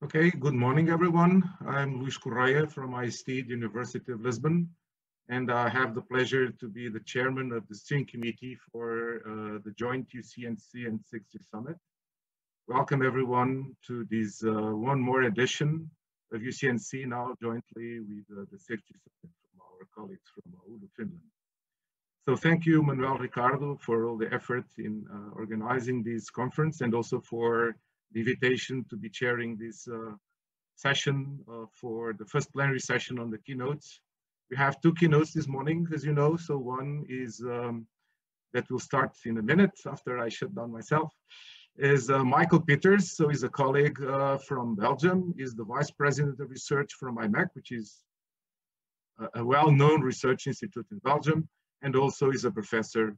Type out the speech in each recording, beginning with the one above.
Okay, good morning, everyone. I'm Luis Correia from IST University of Lisbon, and I have the pleasure to be the chairman of the steering committee for the joint EuCNC and 6G Summit. Welcome, everyone, to this one more edition of EuCNC, now jointly with the 6G Summit from our colleagues from Oulu, Finland. So thank you, Manuel Ricardo, for all the effort in organizing this conference and also for the invitation to be chairing this session for the first plenary session on the keynotes. We have two keynotes this morning, as you know. So one is that will start in a minute after I shut down myself, is Michael Peters. So he's a colleague from Belgium. He's the Vice President of Research from IMEC, which is a well-known research institute in Belgium, and also is a professor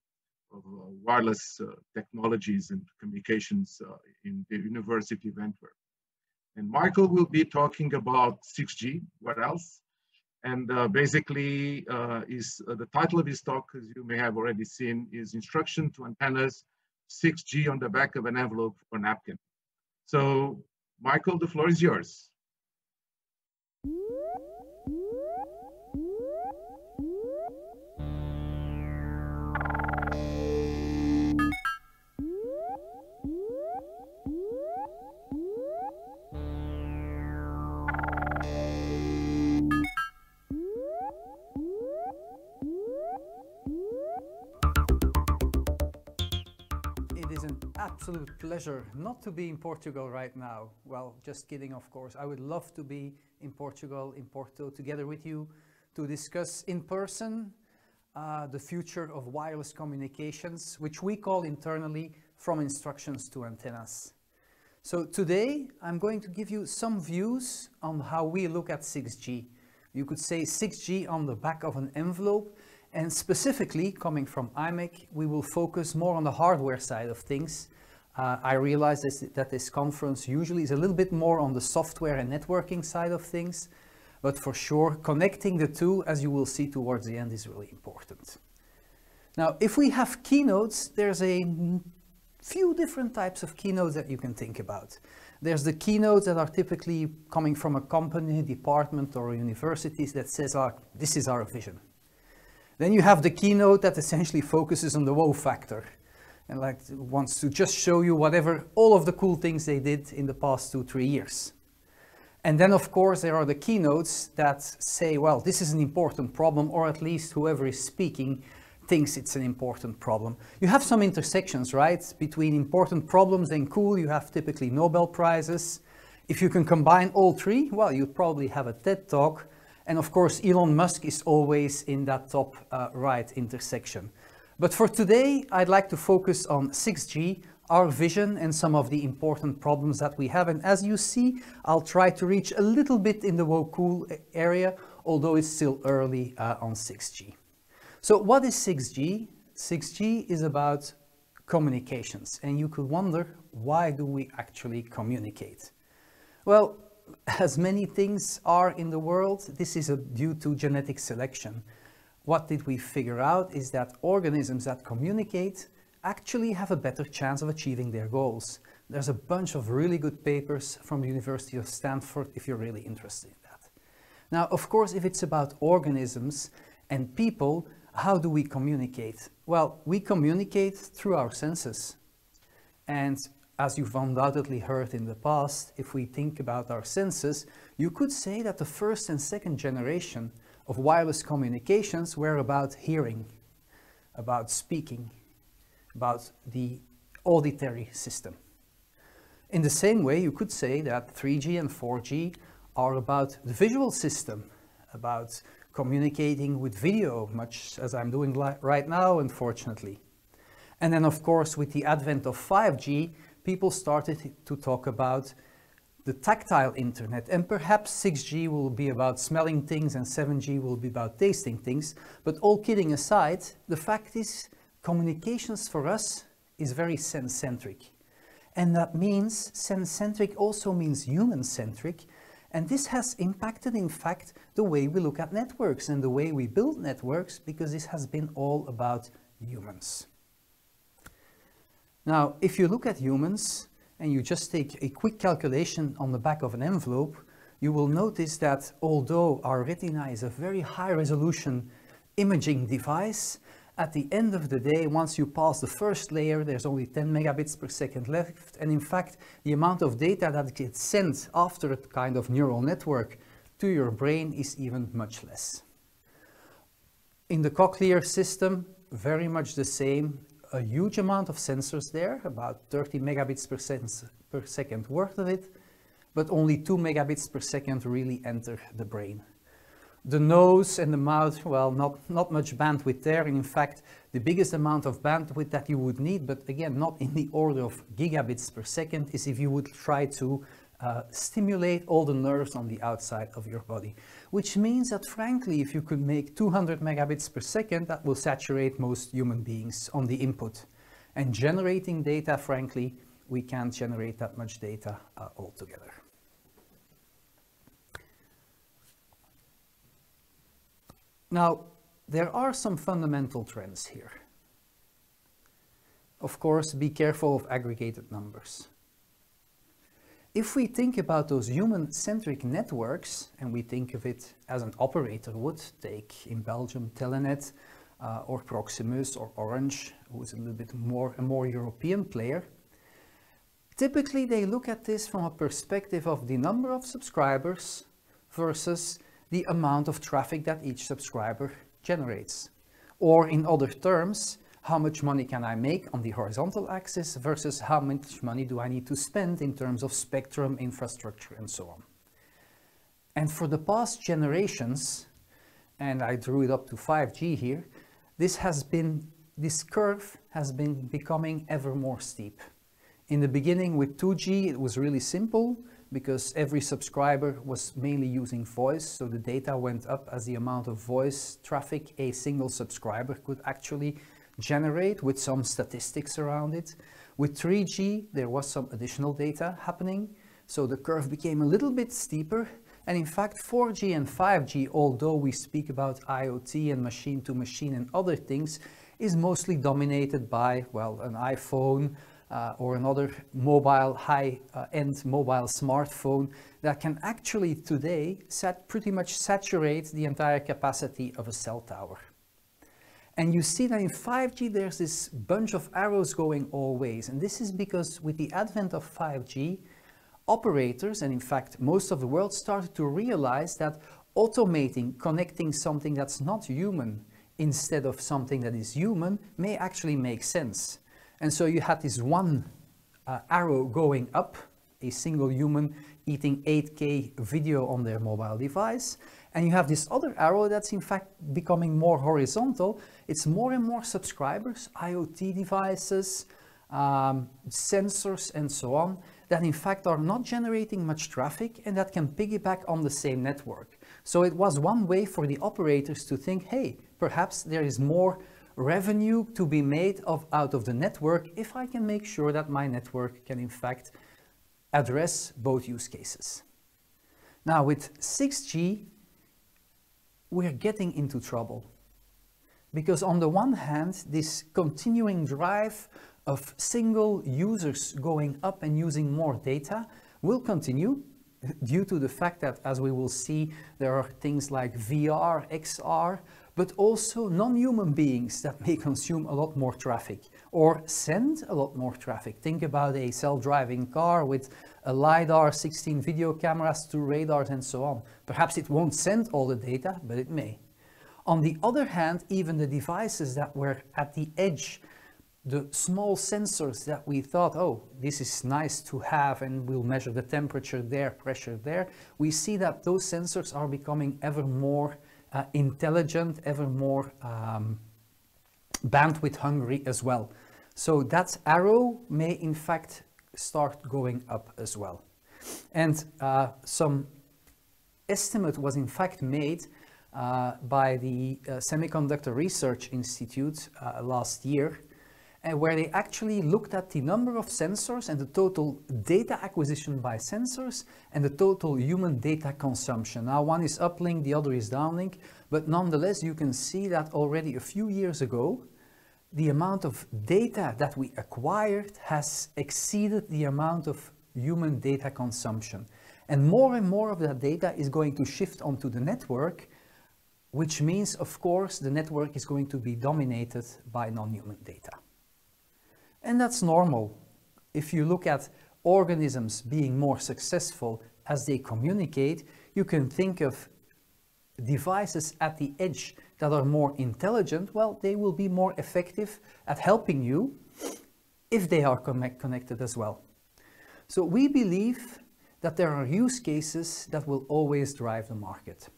of wireless technologies and communications in the University of Antwerp. And Michael will be talking about 6G, what else? And basically the title of his talk, as you may have already seen, is Instruction to Antennas, 6G on the back of an envelope or napkin. So Michael, the floor is yours. Absolute pleasure not to be in Portugal right now. Well, just kidding, of course. I would love to be in Portugal, in Porto, together with you to discuss in person the future of wireless communications, which we call internally from instructions to antennas. So today I'm going to give you some views on how we look at 6G. You could say 6G on the back of an envelope, and specifically coming from IMEC, we will focus more on the hardware side of things. I realize that this conference usually is a little bit more on the software and networking side of things, but for sure connecting the two, as you will see towards the end, is really important. Now, if we have keynotes, there's a few different types of keynotes that you can think about. There's the keynotes that are typically coming from a company, department, or universities that says, this is our vision. Then you have the keynote that essentially focuses on the wow factor and wants to just show you all of the cool things they did in the past 2-3 years. And then of course there are the keynotes that say, well, this is an important problem, or at least whoever is speaking thinks it's an important problem. You have some intersections, right? Between important problems and cool, you have typically Nobel Prizes. If you can combine all three, well, you probably have a TED Talk. And of course, Elon Musk is always in that top right intersection. But for today, I'd like to focus on 6G, our vision, and some of the important problems that we have. And as you see, I'll try to reach a little bit in the cool area, although it's still early on 6G. So what is 6G? 6G is about communications. And you could wonder, why do we actually communicate? Well, as many things are in the world, this is due to genetic selection. What did we figure out is that organisms that communicate actually have a better chance of achieving their goals. There's a bunch of really good papers from the University of Stanford if you're really interested in that. Now, of course, if it's about organisms and people, how do we communicate? Well, we communicate through our senses. And as you've undoubtedly heard in the past, if we think about our senses, you could say that the first and second generation of wireless communications were about hearing, about speaking, about the auditory system. In the same way, you could say that 3G and 4G are about the visual system, about communicating with video, much as I'm doing right now, unfortunately. And then, of course, with the advent of 5G, people started to talk about the tactile internet, and perhaps 6G will be about smelling things and 7G will be about tasting things. But all kidding aside, the fact is communications for us is very sense-centric. And that means sense-centric also means human-centric. And this has impacted, in fact, the way we look at networks and the way we build networks, because this has been all about humans. Now, if you look at humans, and you just take a quick calculation on the back of an envelope, you will notice that although our retina is a very high resolution imaging device, at the end of the day, once you pass the first layer, there's only 10 megabits per second left. And in fact, the amount of data that gets sent after a kind of neural network to your brain is even much less. In the cochlear system, very much the same. A huge amount of sensors there, about 30 megabits per second worth of it, but only 2 megabits per second really enter the brain. The nose and the mouth, well, not much bandwidth there. And in fact, the biggest amount of bandwidth that you would need, but again, not in the order of gigabits per second, is if you would try to stimulate all the nerves on the outside of your body. Which means that frankly, if you could make 200 megabits per second, that will saturate most human beings on the input. And generating data, frankly, we can't generate that much data altogether. Now, there are some fundamental trends here. Of course, be careful of aggregated numbers. If we think about those human-centric networks, and we think of it as an operator would, take in Belgium Telenet, or Proximus, or Orange, who is a little bit a more European player, typically they look at this from a perspective of the number of subscribers versus the amount of traffic that each subscriber generates. Or in other terms, how much money can I make on the horizontal axis versus how much money do I need to spend in terms of spectrum, infrastructure, and so on. And for the past generations, and I drew it up to 5G here, this curve has been becoming ever more steep. In the beginning with 2G, it was really simple, because every subscriber was mainly using voice, so the data went up as the amount of voice traffic a single subscriber could actually generate, with some statistics around it. With 3G, there was some additional data happening, so the curve became a little bit steeper. And in fact, 4G and 5G, although we speak about IoT and machine-to-machine and other things, is mostly dominated by, well, an iPhone, or another mobile, high-end mobile smartphone that can actually today pretty much saturate the entire capacity of a cell tower. And you see that in 5G there's this bunch of arrows going all ways, and this is because with the advent of 5G, operators, and in fact most of the world, started to realize that automating, connecting something that's not human instead of something that is human may actually make sense. And so you had this one arrow going up, a single human eating 8K video on their mobile device. And you have this other arrow that's in fact becoming more horizontal. It's more and more subscribers, IoT devices, sensors and so on, that in fact are not generating much traffic and that can piggyback on the same network. So it was one way for the operators to think, hey, perhaps there is more revenue to be made out of the network if I can make sure that my network can in fact address both use cases. Now with 6G, we're getting into trouble. Because on the one hand, this continuing drive of single users going up and using more data will continue due to the fact that, as we will see, there are things like VR, XR, but also non-human beings that may consume a lot more traffic or send a lot more traffic. Think about a self-driving car with a LiDAR, 16 video cameras, 2 radars and so on. Perhaps it won't send all the data, but it may. On the other hand, even the devices that were at the edge, the small sensors that we thought, oh, this is nice to have and we'll measure the temperature there, pressure there, we see that those sensors are becoming ever more intelligent, ever more bandwidth hungry as well. So that arrow may in fact start going up as well. And some estimate was in fact made by the Semiconductor Research Institute last year, where they actually looked at the number of sensors and the total data acquisition by sensors and the total human data consumption. Now one is uplink, the other is downlink, but nonetheless you can see that already a few years ago the amount of data that we acquired has exceeded the amount of human data consumption. And more of that data is going to shift onto the network, which means, of course, the network is going to be dominated by non-human data. And that's normal. If you look at organisms being more successful as they communicate, you can think of devices at the edge that are more intelligent. Well, they will be more effective at helping you if they are connected as well. So we believe that there are use cases that will always drive the market,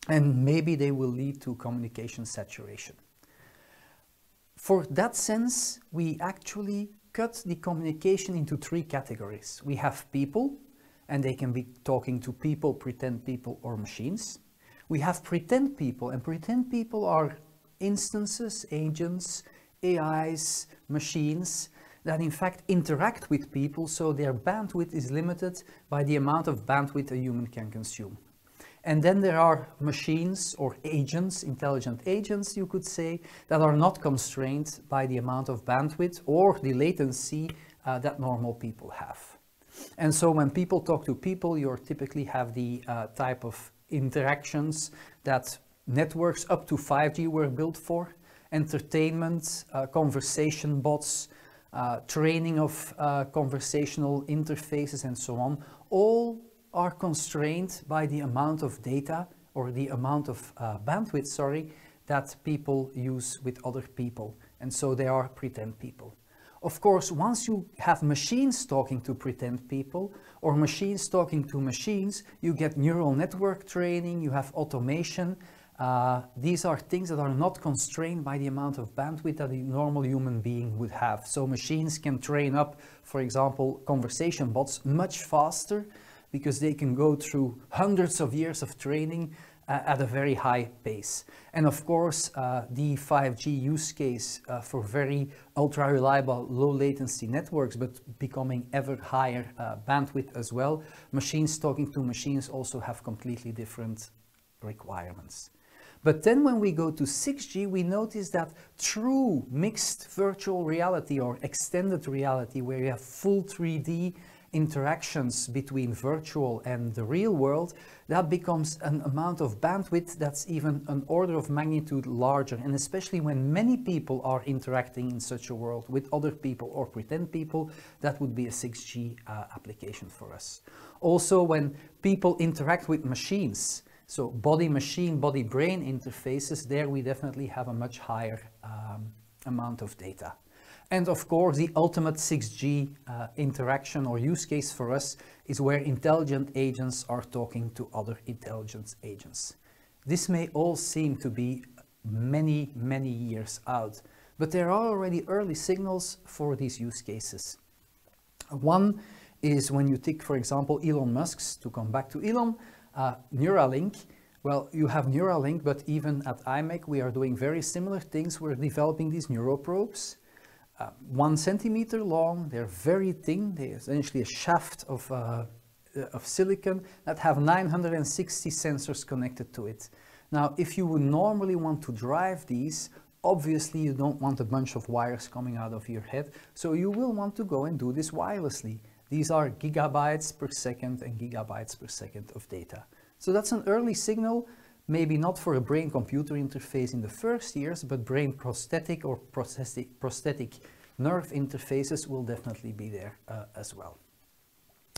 and maybe they will lead to communication saturation. For that sense, we actually cut the communication into three categories. We have people, and they can be talking to people, pretend people, or machines. We have pretend people, and pretend people are instances, agents, AIs, machines that in fact interact with people, so their bandwidth is limited by the amount of bandwidth a human can consume. And then there are machines or agents, intelligent agents you could say, that are not constrained by the amount of bandwidth or the latency that normal people have. And so when people talk to people, you typically have the type of interactions that networks up to 5G were built for: entertainment, conversation bots, training of conversational interfaces, and so on. All are constrained by the amount of data or the amount of bandwidth, sorry, that people use with other people. And so they are pretend people. Of course, once you have machines talking to pretend people or machines talking to machines, you get neural network training, you have automation. These are things that are not constrained by the amount of bandwidth that a normal human being would have. So machines can train up, for example, conversation bots much faster because they can go through hundreds of years of training at a very high pace. And of course, the 5G use case for very ultra-reliable, low-latency networks, but becoming ever higher bandwidth as well. Machines talking to machines also have completely different requirements. But then when we go to 6G, we notice that true mixed virtual reality or extended reality, where you have full 3D interactions between virtual and the real world, that becomes an amount of bandwidth that's even an order of magnitude larger. And especially when many people are interacting in such a world with other people or pretend people, that would be a 6G application for us. Also, when people interact with machines, so body-machine, body-brain interfaces, there we definitely have a much higher amount of data. And of course, the ultimate 6G interaction or use case for us is where intelligent agents are talking to other intelligent agents. This may all seem to be many, many years out, but there are already early signals for these use cases. One is when you take, for example, Elon Musk's, to come back to Elon, Neuralink. Well, you have Neuralink, but even at IMEC, we are doing very similar things. We're developing these neuroprobes. 1 centimeter long, they're very thin, they're essentially a shaft of silicon that have 960 sensors connected to it. Now, if you would normally want to drive these, obviously you don't want a bunch of wires coming out of your head, so you will want to go and do this wirelessly. These are gigabytes per second and gigabytes per second of data. So that's an early signal, maybe not for a brain-computer interface in the first years, but brain prosthetic or prosthetic nerve interfaces will definitely be there as well.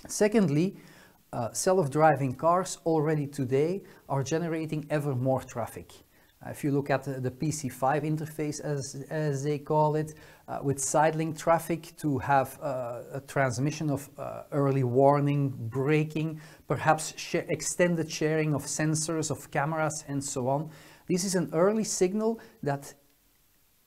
Secondly, self-driving cars already today are generating ever more traffic. If you look at the PC5 interface, as they call it, with side-link traffic to have a transmission of early warning, braking, perhaps extended sharing of sensors, of cameras, and so on. This is an early signal that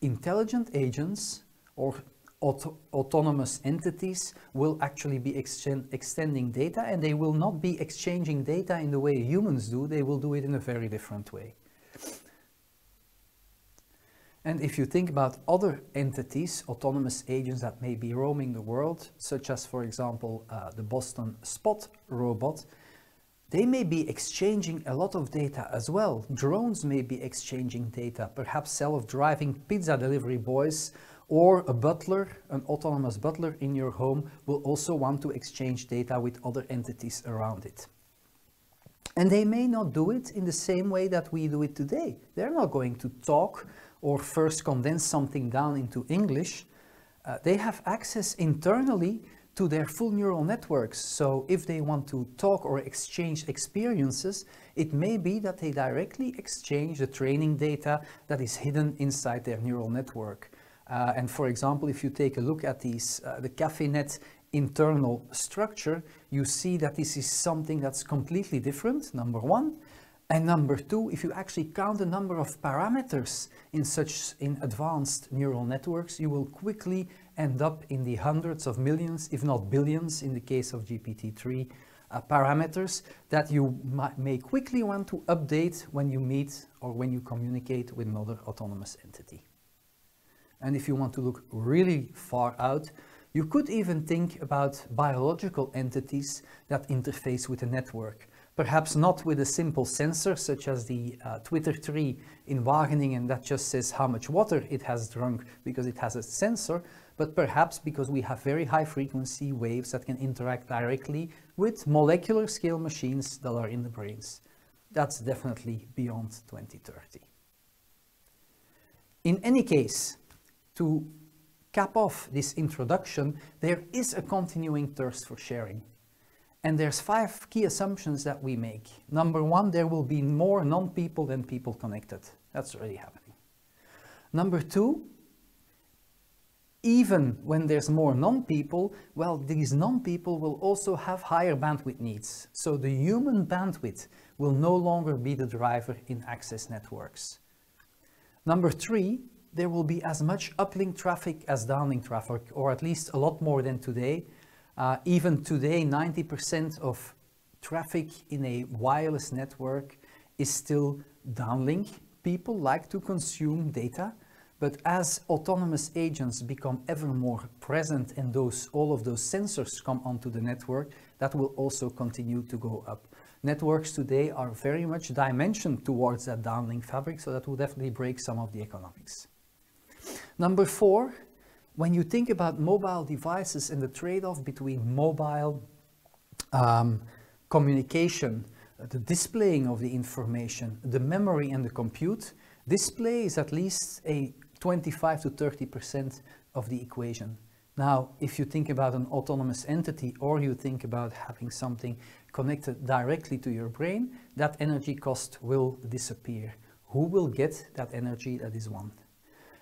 intelligent agents or autonomous entities will actually be extending data, and they will not be exchanging data in the way humans do. They will do it in a very different way. And if you think about other entities, autonomous agents that may be roaming the world, such as, for example, the Boston Spot robot, They may be exchanging a lot of data as well. Drones may be exchanging data, perhaps self-driving pizza delivery boys or a butler, an autonomous butler in your home will also want to exchange data with other entities around it. And they may not do it in the same way that we do it today. They're not going to talk or first condense something down into English. They have access internally to their full neural networks. So if they want to talk or exchange experiences, it may be that they directly exchange the training data that is hidden inside their neural network. And for example, if you take a look at these, the CafeNet internal structure, you see that this is something that's completely different, number one. And number two, if you actually count the number of parameters in advanced neural networks, you will quickly end up in the hundreds of millions, if not billions, in the case of GPT-3 parameters that you may quickly want to update when you meet or when you communicate with another autonomous entity. And if you want to look really far out, you could even think about biological entities that interface with a network. Perhaps not with a simple sensor such as the Twitter tree in Wageningen that just says how much water it has drunk because it has a sensor, but perhaps because we have very high frequency waves that can interact directly with molecular scale machines that are in the brains. That's definitely beyond 2030. In any case, to cap off this introduction, there is a continuing thirst for sharing. And there's 5 key assumptions that we make. Number one, there will be more non-people than people connected. That's already happening. Number two, even when there's more non-people, well, these non-people will also have higher bandwidth needs. So the human bandwidth will no longer be the driver in access networks. Number three, there will be as much uplink traffic as downlink traffic, or at least a lot more than today. Even today, 90% of traffic in a wireless network is still downlink. People like to consume data, but as autonomous agents become ever more present and all of those sensors come onto the network, that will also continue to go up. Networks today are very much dimensioned towards that downlink fabric, so that will definitely break some of the economics. Number four, when you think about mobile devices and the trade-off between mobile communication, the displaying of the information, the memory and the compute, display is at least a 25 to 30% of the equation. Now, if you think about an autonomous entity or you think about having something connected directly to your brain, that energy cost will disappear. Who will get that energy? That is one.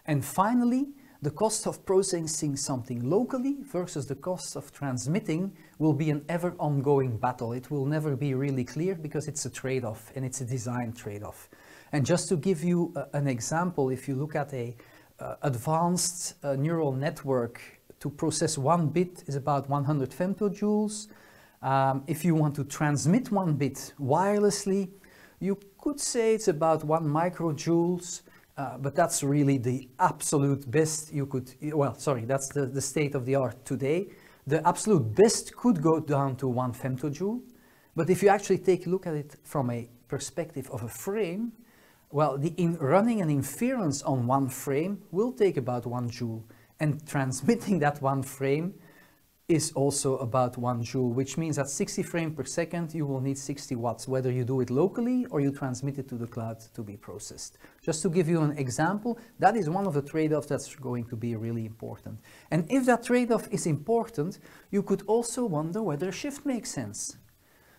And finally, the cost of processing something locally versus the cost of transmitting will be an ever ongoing battle. It will never be really clear because it's a trade-off and it's a design trade-off. And just to give you an example, if you look at a advanced neural network, to process 1 bit is about 100 femtojoules. If you want to transmit 1 bit wirelessly, you could say it's about 1 microjoules. But that's really the absolute best you could, well, sorry, that's the state of the art today. The absolute best could go down to 1 femtojoule. But if you actually take a look at it from a perspective of a frame, well, running an inference on 1 frame will take about 1 joule. And transmitting that 1 frame is also about 1 joule, which means at 60 frames per second, you will need 60 watts, whether you do it locally or you transmit it to the cloud to be processed. Just to give you an example, that is one of the trade-offs that's going to be really important. And if that trade-off is important, you could also wonder whether a shift makes sense.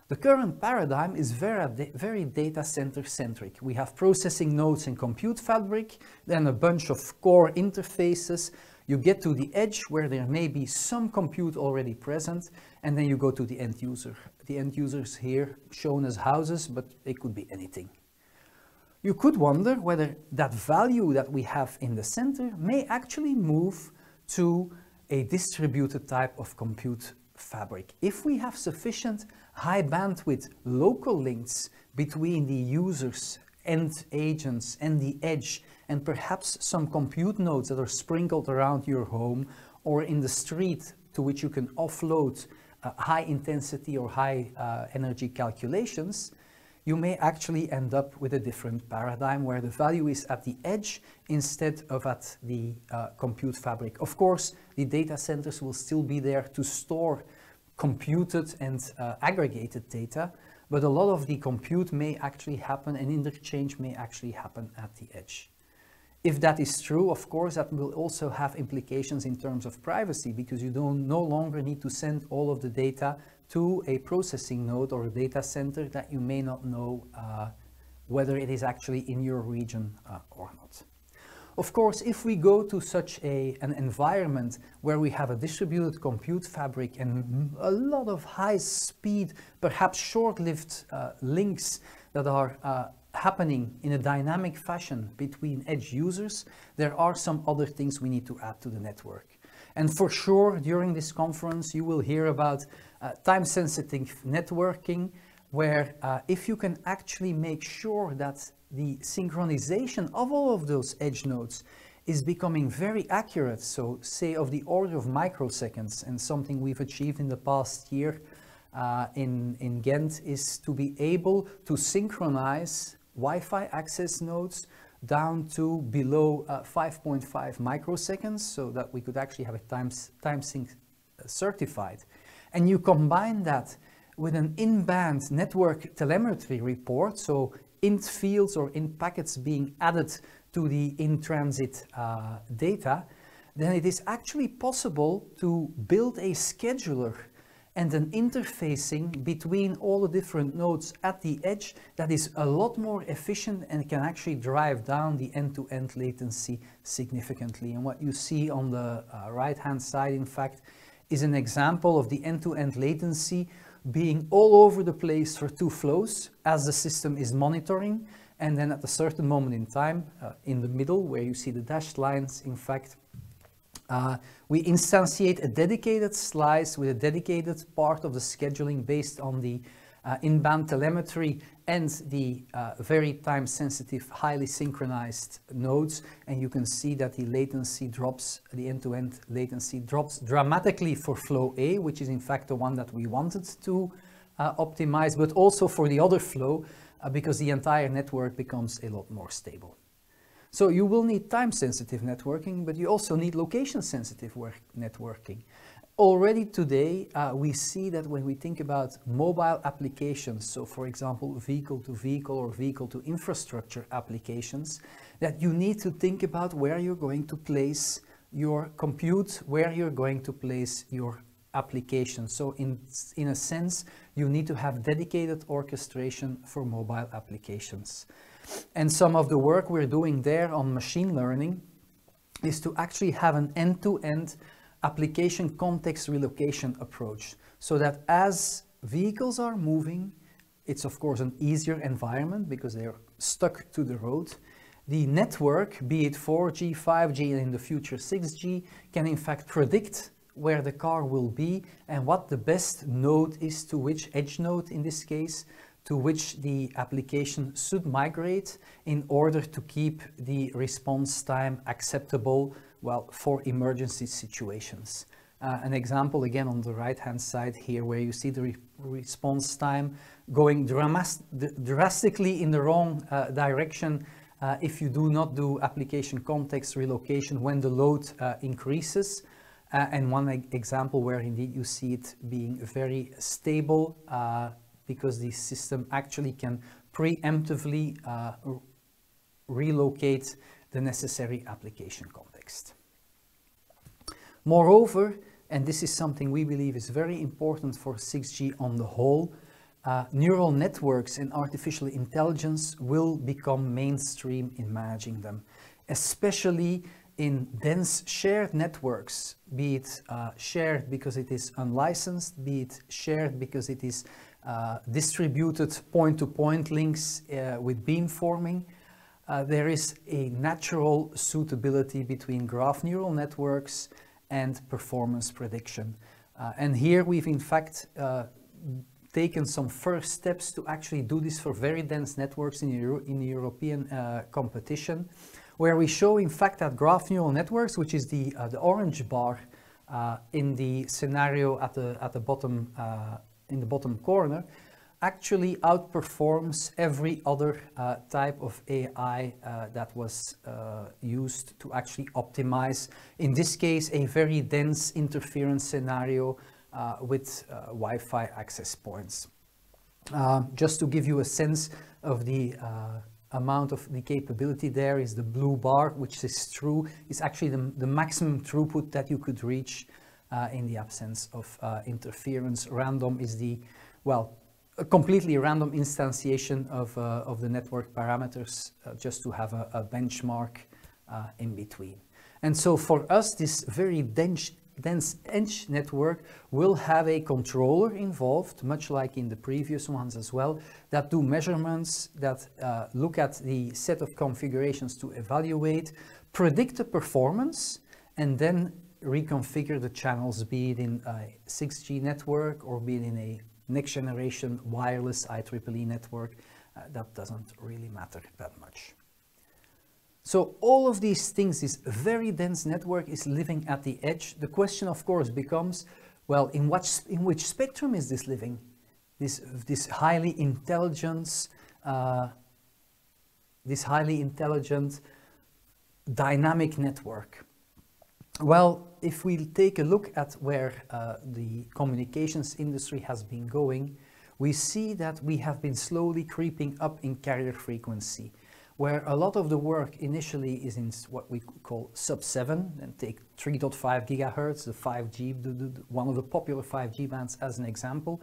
The current paradigm is very data center centric. We have processing nodes and compute fabric, then a bunch of core interfaces. You get to the edge where there may be some compute already present, and then you go to the end user. The end users here shown as houses, but they could be anything. You could wonder whether that value that we have in the center may actually move to a distributed type of compute fabric. If we have sufficient high bandwidth local links between the users and agents and the edge, and perhaps some compute nodes that are sprinkled around your home or in the street to which you can offload high intensity or high energy calculations, you may actually end up with a different paradigm where the value is at the edge instead of at the compute fabric. Of course, the data centers will still be there to store computed and aggregated data, but a lot of the compute may actually happen and interchange may actually happen at the edge. If that is true, of course, that will also have implications in terms of privacy, because you no longer need to send all of the data to a processing node or a data center that you may not know whether it is actually in your region or not. Of course, if we go to such an environment where we have a distributed compute fabric and a lot of high speed, perhaps short-lived links that are happening in a dynamic fashion between edge users, there are some other things we need to add to the network. And for sure, during this conference, you will hear about time-sensitive networking, where if you can actually make sure that the synchronization of all of those edge nodes is becoming very accurate, so say of the order of microseconds, and something we've achieved in the past year in Ghent is to be able to synchronize Wi-Fi access nodes down to below 5.5 microseconds, so that we could actually have a time sync certified. And you combine that with an in-band network telemetry report, so int fields or int packets being added to the in-transit data, then it is actually possible to build a scheduler and an interfacing between all the different nodes at the edge that is a lot more efficient and can actually drive down the end-to-end latency significantly. And what you see on the right-hand side, in fact, is an example of the end-to-end latency being all over the place for two flows as the system is monitoring, and then at a certain moment in time, in the middle where you see the dashed lines, in fact, we instantiate a dedicated slice with a dedicated part of the scheduling based on the in-band telemetry and the very time-sensitive, highly synchronized nodes, and you can see that the latency drops, the end-to-end latency drops dramatically for flow A, which is in fact the one that we wanted to optimize, but also for the other flow, because the entire network becomes a lot more stable. So you will need time-sensitive networking, but you also need location-sensitive networking. Already today, we see that when we think about mobile applications, so for example, vehicle-to-vehicle or vehicle-to-infrastructure applications, that you need to think about where you're going to place your compute, where you're going to place your application. So in a sense, you need to have dedicated orchestration for mobile applications. And some of the work we're doing there on machine learning is to actually have an end-to-end application context relocation approach, so that as vehicles are moving, it's of course an easier environment because they're stuck to the road. The network, be it 4G, 5G, and in the future 6G, can in fact predict where the car will be and what the best node is, to which edge node in this case, to which the application should migrate in order to keep the response time acceptable, well, for emergency situations. An example again on the right hand side here, where you see the response time going drastically in the wrong direction if you do not do application context relocation when the load increases. And one example where indeed you see it being very stable because the system actually can preemptively relocate the necessary application context. Moreover, and this is something we believe is very important for 6G on the whole, neural networks and artificial intelligence will become mainstream in managing them, especially in dense shared networks, be it shared because it is unlicensed, be it shared because it is distributed point-to-point links with beamforming. There is a natural suitability between graph neural networks and performance prediction. And here we've in fact taken some first steps to actually do this for very dense networks in the European competition, where we show in fact that graph neural networks, which is the orange bar in the scenario at the bottom, in the bottom corner, actually outperforms every other type of AI that was used to actually optimize, in this case, a very dense interference scenario with Wi-Fi access points. Just to give you a sense of the amount of the capability, there is the blue bar, which is true, is actually the maximum throughput that you could reach in the absence of interference. Random is the, well, a completely random instantiation of the network parameters, just to have a benchmark in between. And so for us, this very dense edge network will have a controller involved, much like in the previous ones as well, that do measurements, that look at the set of configurations to evaluate, predict the performance, and then reconfigure the channels, be it in a 6G network or be it in a next generation wireless IEEE network. That doesn't really matter that much. So all of these things, this very dense network is living at the edge. The question, of course, becomes, well, in which spectrum is this living? This highly intelligent, dynamic network. Well, if we take a look at where the communications industry has been going, we see that we have been slowly creeping up in carrier frequency, where a lot of the work initially is in what we call sub-7, and take 3.5 gigahertz, the 5G, one of the popular 5G bands as an example,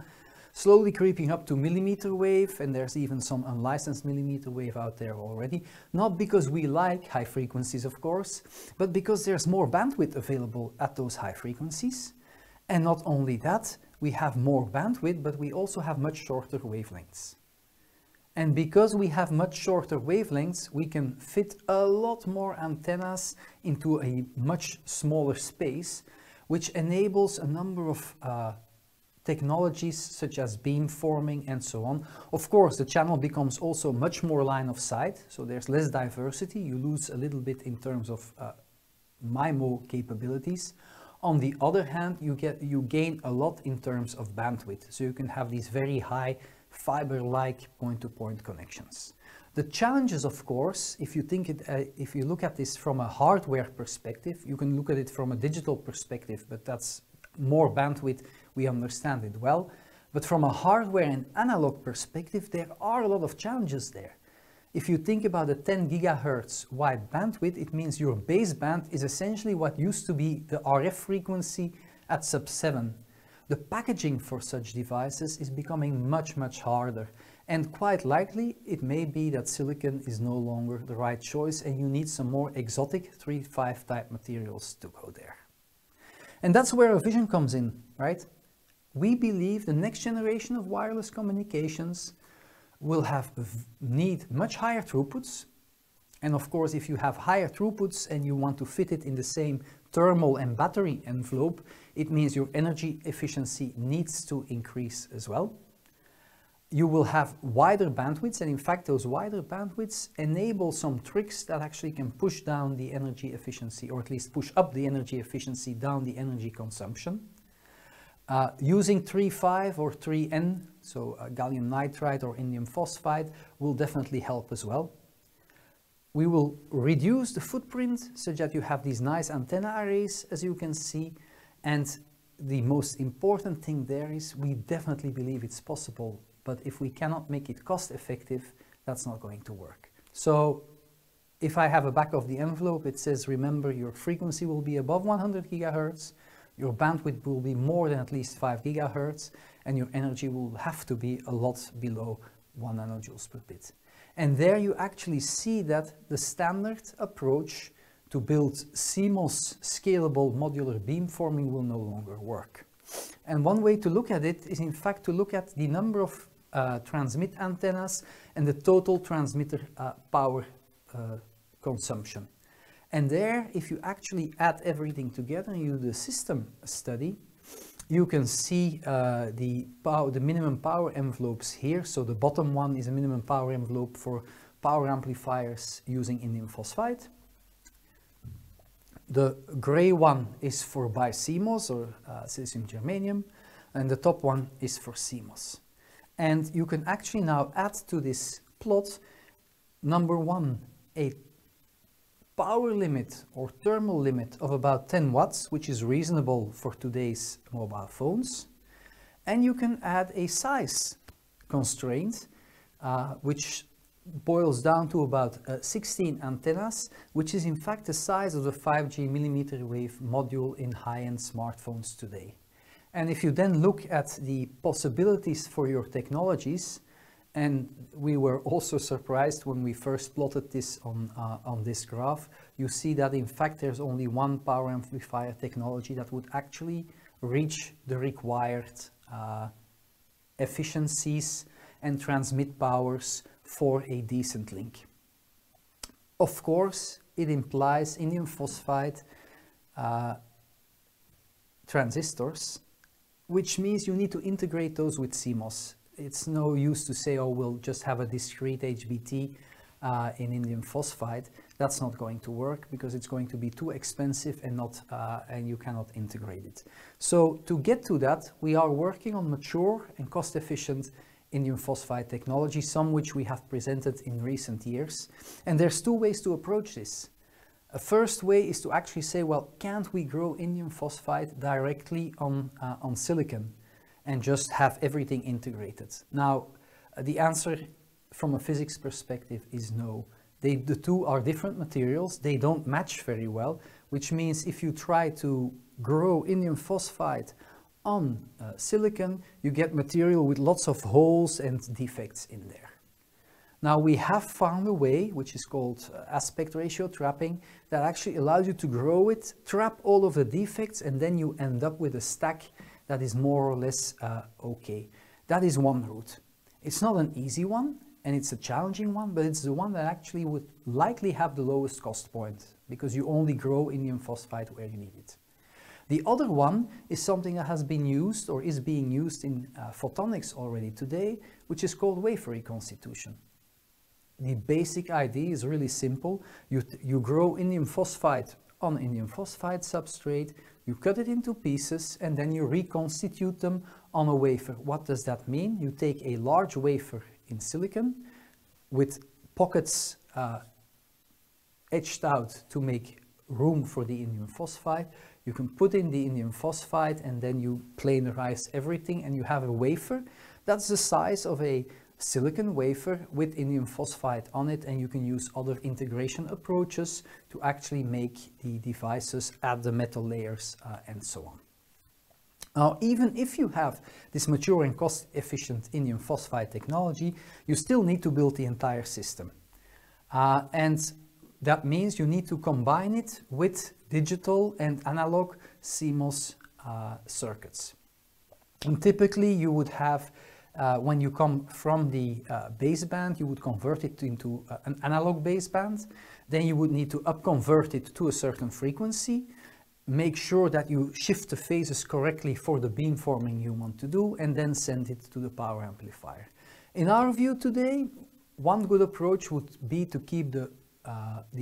slowly creeping up to millimeter wave, and there's even some unlicensed millimeter wave out there already. Not because we like high frequencies, of course, but because there's more bandwidth available at those high frequencies. And not only that, we have more bandwidth, but we also have much shorter wavelengths. And because we have much shorter wavelengths, we can fit a lot more antennas into a much smaller space, which enables a number of technologies such as beamforming and so on. Of course, the channel becomes also much more line of sight, so there's less diversity. You lose a little bit in terms of MIMO capabilities. On the other hand, you gain a lot in terms of bandwidth, so you can have these very high fiber-like point-to-point connections. The challenges, of course, if you look at this from a hardware perspective, you can look at it from a digital perspective, but that's more bandwidth, we understand it well. But from a hardware and analog perspective, there are a lot of challenges there. If you think about a 10 gigahertz wide bandwidth, it means your baseband is essentially what used to be the RF frequency at sub-7. The packaging for such devices is becoming much, much harder. And quite likely, it may be that silicon is no longer the right choice and you need some more exotic 3.5 type materials to go there. And that's where our vision comes in, right? We believe the next generation of wireless communications will need much higher throughputs. And of course, if you have higher throughputs and you want to fit it in the same thermal and battery envelope, it means your energy efficiency needs to increase as well. You will have wider bandwidths, and in fact those wider bandwidths enable some tricks that actually can push down the energy efficiency, or at least push up the energy efficiency, down the energy consumption. Using 3.5 or 3N, so gallium nitride or indium phosphide, will definitely help as well. We will reduce the footprint such that you have these nice antenna arrays, as you can see. And the most important thing there is we definitely believe it's possible, but if we cannot make it cost effective, that's not going to work. So if I have a back of the envelope, it says, remember, your frequency will be above 100 gigahertz, your bandwidth will be more than at least 5 gigahertz, and your energy will have to be a lot below 1 nanojoules per bit. And there you actually see that the standard approach to build CMOS scalable modular beamforming will no longer work. And one way to look at it is in fact to look at the number of transmit antennas and the total transmitter power consumption. And there, if you actually add everything together and you do the system study, you can see the minimum power envelopes here. So the bottom one is a minimum power envelope for power amplifiers using indium phosphide. The gray one is for BiCMOS or silicium germanium, and the top one is for CMOS. And you can actually now add to this plot, number one, a power limit or thermal limit of about 10 watts, which is reasonable for today's mobile phones. And you can add a size constraint, which boils down to about 16 antennas, which is in fact the size of the 5G millimeter wave module in high-end smartphones today. And if you then look at the possibilities for your technologies, and we were also surprised when we first plotted this on this graph, you see that in fact there's only one power amplifier technology that would actually reach the required efficiencies and transmit powers for a decent link. Of course, it implies indium phosphide transistors, which means you need to integrate those with CMOS. It's no use to say, oh, we'll just have a discrete HBT in indium phosphide. That's not going to work because it's going to be too expensive and you cannot integrate it. So to get to that, we are working on mature and cost-efficient indium phosphide technology, some which we have presented in recent years. And there's two ways to approach this. A first way is to actually say, well, can't we grow indium phosphide directly on silicon and just have everything integrated? Now, the answer from a physics perspective is no. The two are different materials. They don't match very well, which means if you try to grow indium phosphide on silicon, you get material with lots of holes and defects in there. Now we have found a way, which is called aspect ratio trapping, that actually allows you to grow it, trap all of the defects, and then you end up with a stack that is more or less okay. That is one route. It's not an easy one, and it's a challenging one, but it's the one that actually would likely have the lowest cost point, because you only grow indium phosphide where you need it. The other one is something that has been used or is being used in photonics already today, which is called wafer reconstitution. The basic idea is really simple. You grow indium phosphide on indium phosphide substrate, you cut it into pieces, and then you reconstitute them on a wafer. What does that mean? You take a large wafer in silicon with pockets etched out to make room for the indium phosphide. You can put in the indium phosphide and then you planarize everything and you have a wafer. That's the size of a silicon wafer with indium phosphide on it, and you can use other integration approaches to actually make the devices, add the metal layers and so on. Now, even if you have this mature and cost-efficient indium phosphide technology, you still need to build the entire system. And that means you need to combine it with digital and analog CMOS circuits. And typically you would have, when you come from the baseband, you would convert it into an analog baseband. Then you would need to up-convert it to a certain frequency, make sure that you shift the phases correctly for the beamforming you want to do, and then send it to the power amplifier. In our view today, one good approach would be to keep the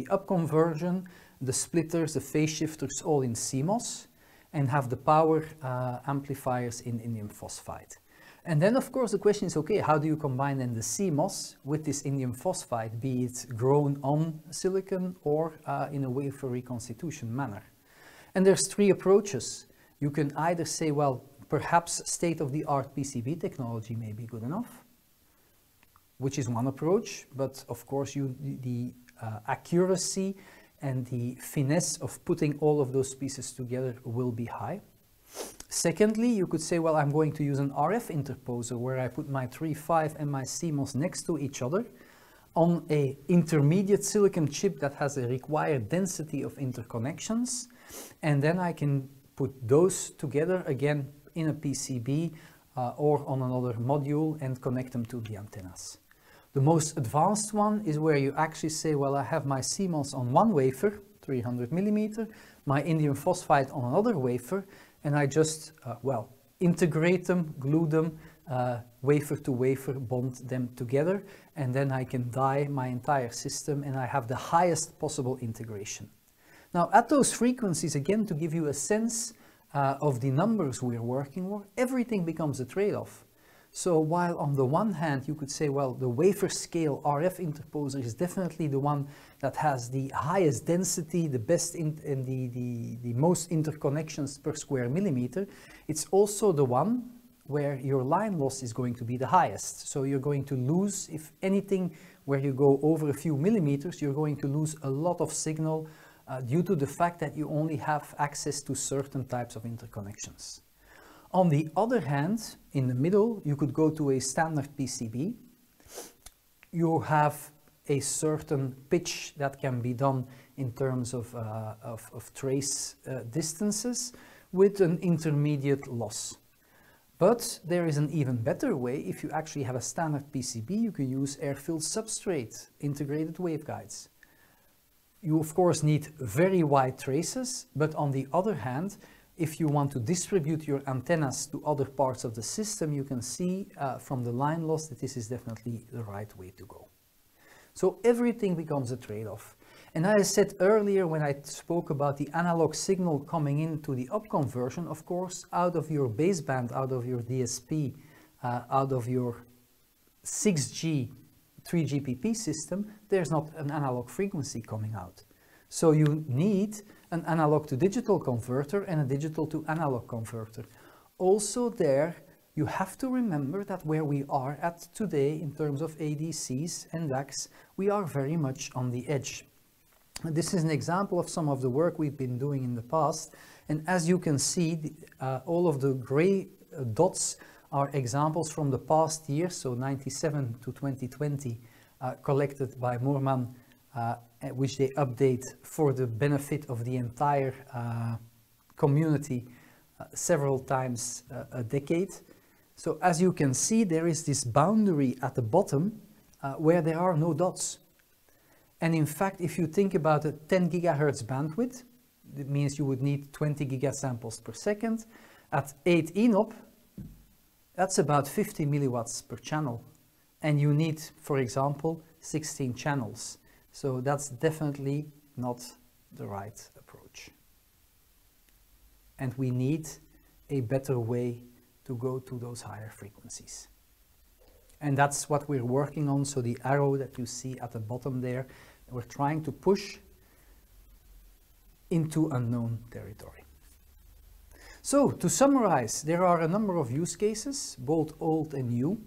up conversion, the splitters, the phase shifters all in CMOS, and have the power amplifiers in indium phosphide. And then of course the question is, okay, how do you combine then the CMOS with this indium phosphide, be it grown on silicon or in a wafer reconstitution manner? And there's three approaches. You can either say, well, perhaps state-of-the-art PCB technology may be good enough, which is one approach, but of course the accuracy and the finesse of putting all of those pieces together will be high. Secondly, you could say, well, I'm going to use an RF interposer where I put my 3.5 and my CMOS next to each other on an intermediate silicon chip that has a required density of interconnections, and then I can put those together again in a PCB or on another module and connect them to the antennas. The most advanced one is where you actually say, well, I have my CMOS on one wafer, 300 millimeter, my indium phosphide on another wafer, and I just, well, integrate them, glue them, wafer to wafer, bond them together, and then I can die my entire system and I have the highest possible integration. Now at those frequencies, again, to give you a sense of the numbers we're working with, everything becomes a trade-off. So while on the one hand you could say, well, the wafer scale RF interposer is definitely the one that has the highest density, the best the most interconnections per square millimeter, it's also the one where your line loss is going to be the highest. So you're going to lose, if anything, where you go over a few millimeters, you're going to lose a lot of signal due to the fact that you only have access to certain types of interconnections. On the other hand, in the middle, you could go to a standard PCB. You have a certain pitch that can be done in terms of trace distances with an intermediate loss. But there is an even better way. If you actually have a standard PCB, you can use air-filled substrate integrated waveguides. You of course need very wide traces, but on the other hand, if you want to distribute your antennas to other parts of the system, you can see from the line loss that this is definitely the right way to go. So everything becomes a trade-off. And as I said earlier when I spoke about the analog signal coming into the upconversion, of course, out of your baseband, out of your DSP, out of your 6G 3GPP system, there's not an analog frequency coming out. So you need an analog to digital converter and a digital to analog converter. Also there, you have to remember that where we are at today in terms of ADCs and DACs, we are very much on the edge. And this is an example of some of the work we've been doing in the past. And as you can see, all of the gray dots are examples from the past year, so 97 to 2020, collected by Moorman, which they update for the benefit of the entire community several times a decade. So as you can see, there is this boundary at the bottom where there are no dots. And in fact, if you think about a 10 gigahertz bandwidth, it means you would need 20 gigasamples per second. At 8 ENOP, that's about 50 milliwatts per channel. And you need, for example, 16 channels. So that's definitely not the right approach. And we need a better way to go to those higher frequencies. And that's what we're working on. So the arrow that you see at the bottom there, we're trying to push into unknown territory. So to summarize, there are a number of use cases, both old and new.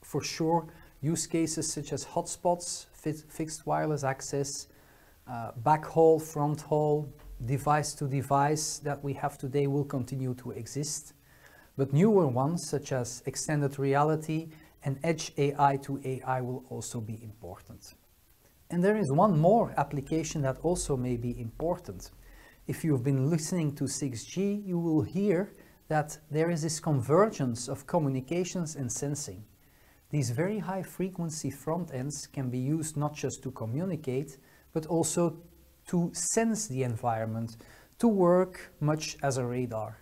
For sure, use cases such as hotspots, fixed wireless access, backhaul, front haul, device to device that we have today will continue to exist. But newer ones such as extended reality and edge AI to AI will also be important. And there is one more application that also may be important. If you've been listening to 6G, you will hear that there is this convergence of communications and sensing. These very high frequency front ends can be used not just to communicate, but also to sense the environment, to work much as a radar.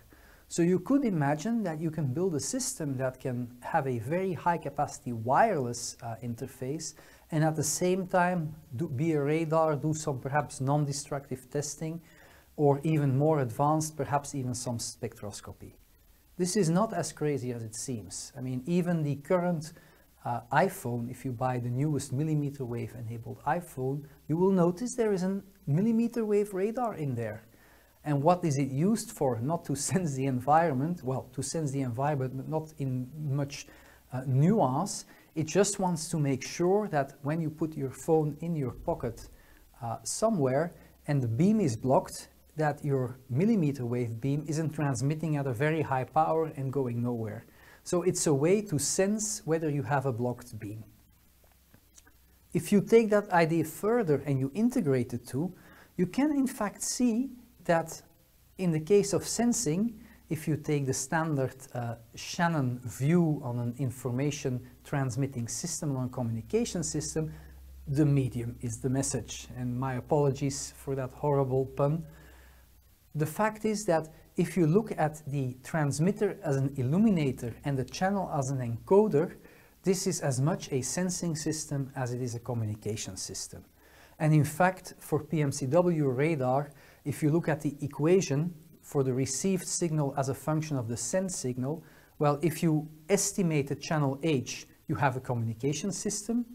So you could imagine that you can build a system that can have a very high capacity wireless interface and at the same time be a radar, do some perhaps non-destructive testing, or even more advanced, perhaps even some spectroscopy. This is not as crazy as it seems. I mean, even the current iPhone, if you buy the newest millimeter wave enabled iPhone, you will notice there is a millimeter wave radar in there. And what is it used for? Not to sense the environment, well, to sense the environment, but not in much nuance. It just wants to make sure that when you put your phone in your pocket somewhere and the beam is blocked, that your millimeter wave beam isn't transmitting at a very high power and going nowhere. So it's a way to sense whether you have a blocked beam. If you take that idea further and you integrate the two, you can in fact see that in the case of sensing, if you take the standard Shannon view on an information transmitting system, on a communication system, the medium is the message. And my apologies for that horrible pun. The fact is that if you look at the transmitter as an illuminator and the channel as an encoder, this is as much a sensing system as it is a communication system. And in fact, for PMCW radar, if you look at the equation for the received signal as a function of the sent signal, well, if you estimate the channel H, you have a communication system.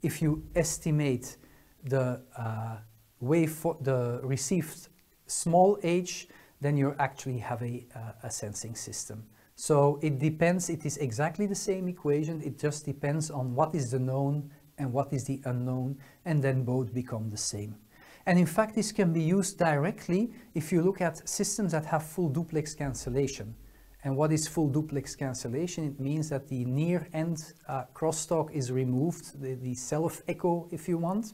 If you estimate the the received small h, then you actually have a sensing system. So it depends, it is exactly the same equation, it just depends on what is the known and what is the unknown, and then both become the same. And in fact, this can be used directly if you look at systems that have full duplex cancellation. And what is full duplex cancellation? It means that the near end crosstalk is removed, the self-echo if you want.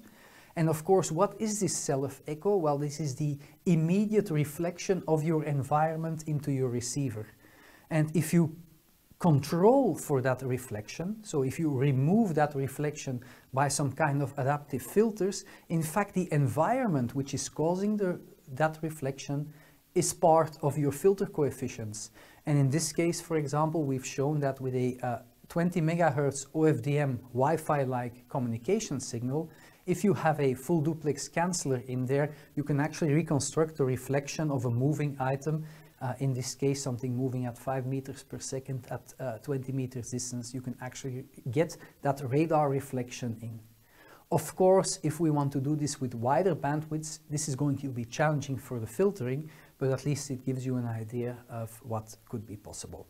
And of course, what is this self-echo? Well, this is the immediate reflection of your environment into your receiver. And if you control for that reflection, so if you remove that reflection by some kind of adaptive filters, in fact, the environment which is causing that reflection is part of your filter coefficients. And in this case, for example, we've shown that with a 20 megahertz OFDM Wi-Fi-like communication signal, if you have a full duplex canceller in there, you can actually reconstruct the reflection of a moving item. In this case, something moving at 5 meters per second at 20 meters distance, you can actually get that radar reflection in. Of course, if we want to do this with wider bandwidths, this is going to be challenging for the filtering, but at least it gives you an idea of what could be possible.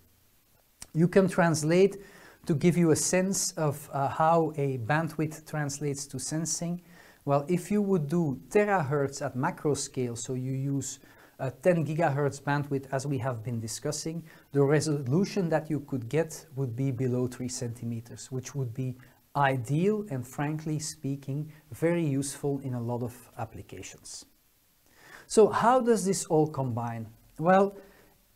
You can translate to give you a sense of how a bandwidth translates to sensing. Well, if you would do terahertz at macro scale, so you use 10 gigahertz bandwidth as we have been discussing, the resolution that you could get would be below 3 centimeters, which would be ideal and, frankly speaking, very useful in a lot of applications. So how does this all combine? Well,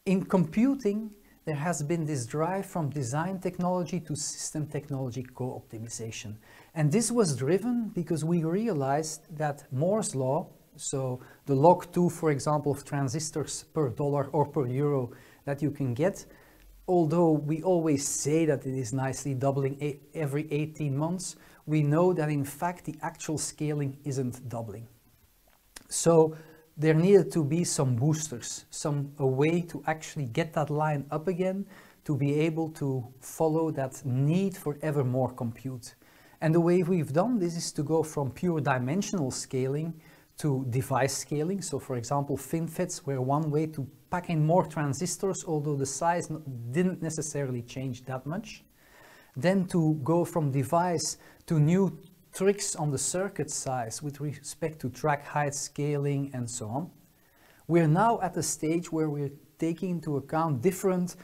in computing, there has been this drive from design technology to system technology co-optimization. And this was driven because we realized that Moore's law, so the log 2, for example, of transistors per dollar or per euro that you can get, although we always say that it is nicely doubling every 18 months, we know that in fact the actual scaling isn't doubling. So there needed to be some boosters, a way to actually get that line up again, to be able to follow that need for ever more compute. And the way we've done this is to go from pure dimensional scaling to device scaling. So for example, FinFETs were one way to pack in more transistors, although the size didn't necessarily change that much. Then to go from device to new tricks on the circuit size with respect to track height scaling and so on. We're now at a stage where we're taking into account different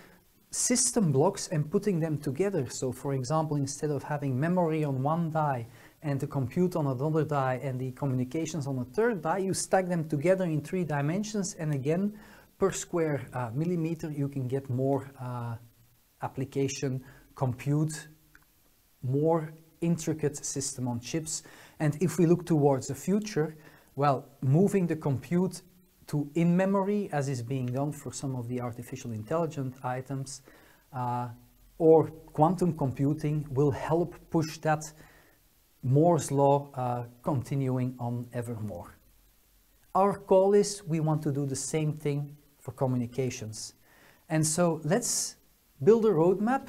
system blocks and putting them together. So for example, instead of having memory on one die and the compute on another die and the communications on a third die, you stack them together in 3 dimensions, and again, per square millimeter, you can get more application compute, more intricate system on chips. And if we look towards the future, well, moving the compute to in-memory, as is being done for some of the artificial intelligence items, or quantum computing will help push that Moore's law continuing on ever more. Our call is we want to do the same thing for communications. And so let's build a roadmap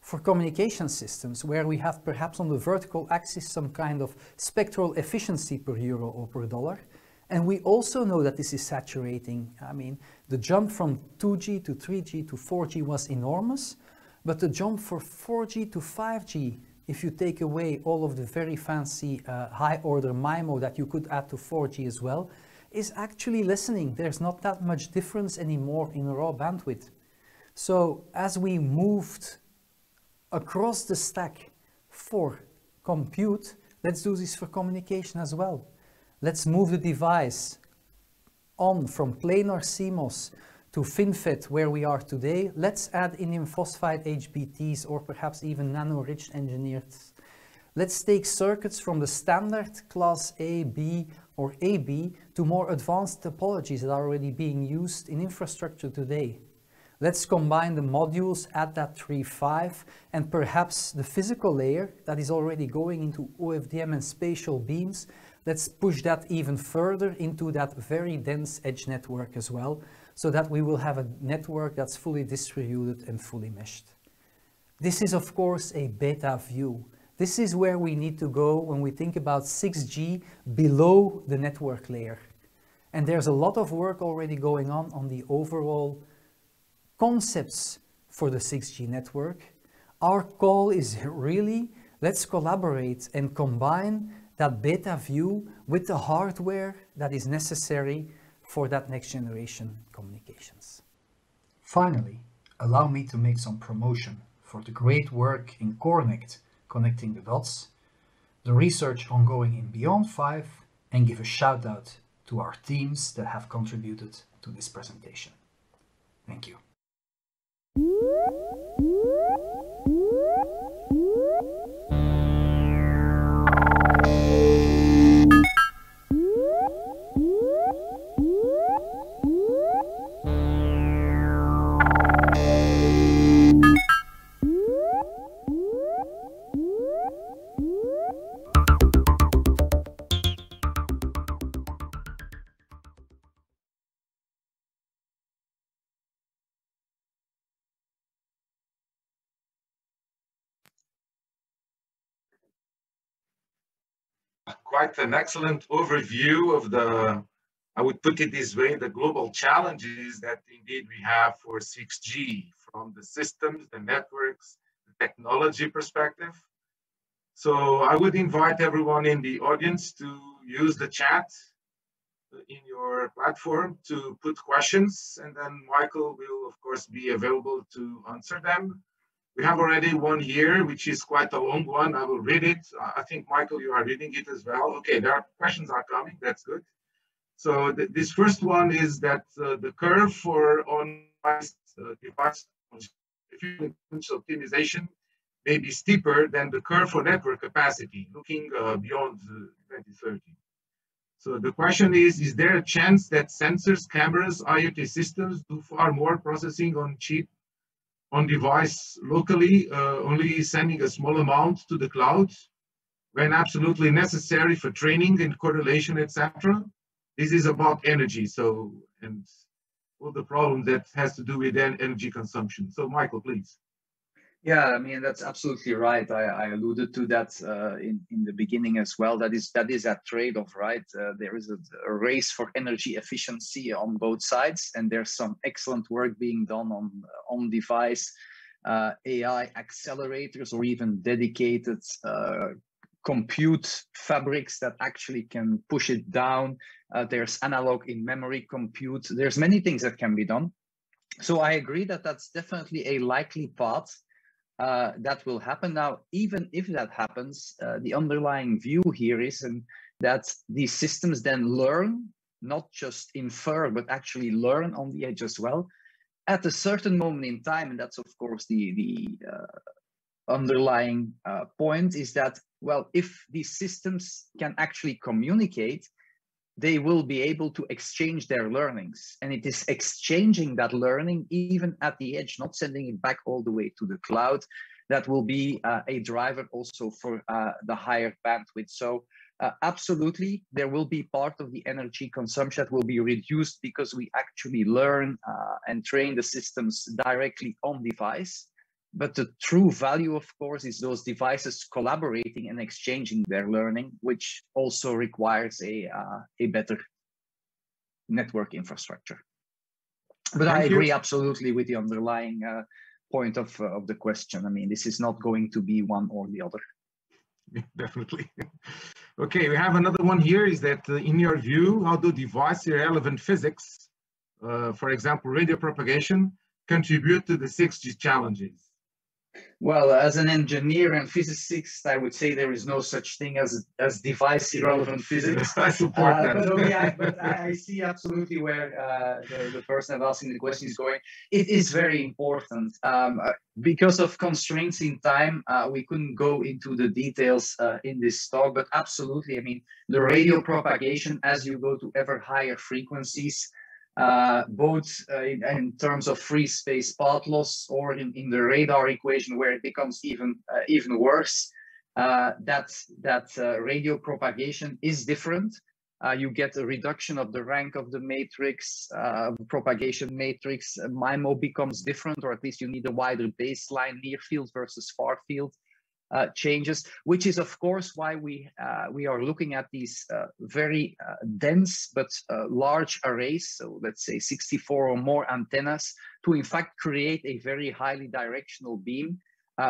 for communication systems where we have perhaps on the vertical axis some kind of spectral efficiency per euro or per dollar. And we also know that this is saturating. I mean, the jump from 2G to 3G to 4G was enormous, but the jump for 4G to 5G, if you take away all of the very fancy high-order MIMO that you could add to 4G as well, is actually lessening. There's not that much difference anymore in raw bandwidth. So as we moved across the stack for compute, let's do this for communication as well. Let's move the device on from planar CMOS to FinFET where we are today. Let's add indium phosphide HBTs or perhaps even nano-rich engineered. Let's take circuits from the standard class A, B or AB to more advanced topologies that are already being used in infrastructure today. Let's combine the modules at that 3.5 and perhaps the physical layer that is already going into OFDM and spatial beams let's push that even further into that very dense edge network as well, so that we will have a network that's fully distributed and fully meshed. This is of course a beta view. This is where we need to go when we think about 6G below the network layer. And there's a lot of work already going on the overall concepts for the 6G network. Our call is really, let's collaborate and combine that beta view with the hardware that is necessary for that next generation communications. Finally, allow me to make some promotion for the great work in CoreNect, connecting the dots, the research ongoing in Beyond 5, and give a shout out to our teams that have contributed to this presentation. Thank you. Quite an excellent overview of the, I would put it this way, the global challenges that indeed we have for 6G from the systems, the networks, the technology perspective. So I would invite everyone in the audience to use the chat in your platform to put questions, and then Michael will of course be available to answer them. We have already one here, which is quite a long one. I will read it. I think, Michael, you are reading it as well. Okay, there are questions are coming. That's good. So this first one is that the curve for on-device optimization may be steeper than the curve for network capacity, looking beyond 2030. So the question is there a chance that sensors, cameras, IoT systems do far more processing on chip on device locally, only sending a small amount to the cloud when absolutely necessary for training and correlation, etc. This is about energy, so, and all the problem that has to do with energy consumption. So Michael, please. Yeah, I mean, that's absolutely right. I alluded to that in the beginning as well. That is a trade-off, right? There is a race for energy efficiency on both sides, and there's some excellent work being done on device AI accelerators or even dedicated compute fabrics that actually can push it down. There's analog in memory compute. There's many things that can be done. So I agree that that's definitely a likely path. That will happen. Now, even if that happens, the underlying view here is that these systems then learn, not just infer, but actually learn on the edge as well. At a certain moment in time, and that's of course the underlying point, is that, well, if these systems can actually communicate, they will be able to exchange their learnings. And it is exchanging that learning even at the edge, not sending it back all the way to the cloud, that will be a driver also for the higher bandwidth. So absolutely, there will be part of the energy consumption that will be reduced because we actually learn and train the systems directly on device. But the true value, of course, is those devices collaborating and exchanging their learning, which also requires a better network infrastructure. But I agree absolutely with the underlying point of the question. I mean, this is not going to be one or the other. Definitely. Okay, we have another one here. Is that in your view, how do device-irrelevant physics, for example, radio propagation, contribute to the 6G challenges? Well, as an engineer and physicist, I would say there is no such thing as device-irrelevant physics. I support that. But I see absolutely where the person asking the question is going. It is very important. Because of constraints in time, we couldn't go into the details in this talk, but absolutely, I mean, the radio propagation, as you go to ever higher frequencies, both in terms of free space path loss or in the radar equation where it becomes even worse. that radio propagation is different. You get a reduction of the rank of the matrix, propagation matrix. MIMO becomes different, or at least you need a wider baseline, near field versus far field changes, which is of course why we are looking at these very dense but large arrays. So let's say 64 or more antennas to in fact create a very highly directional beam,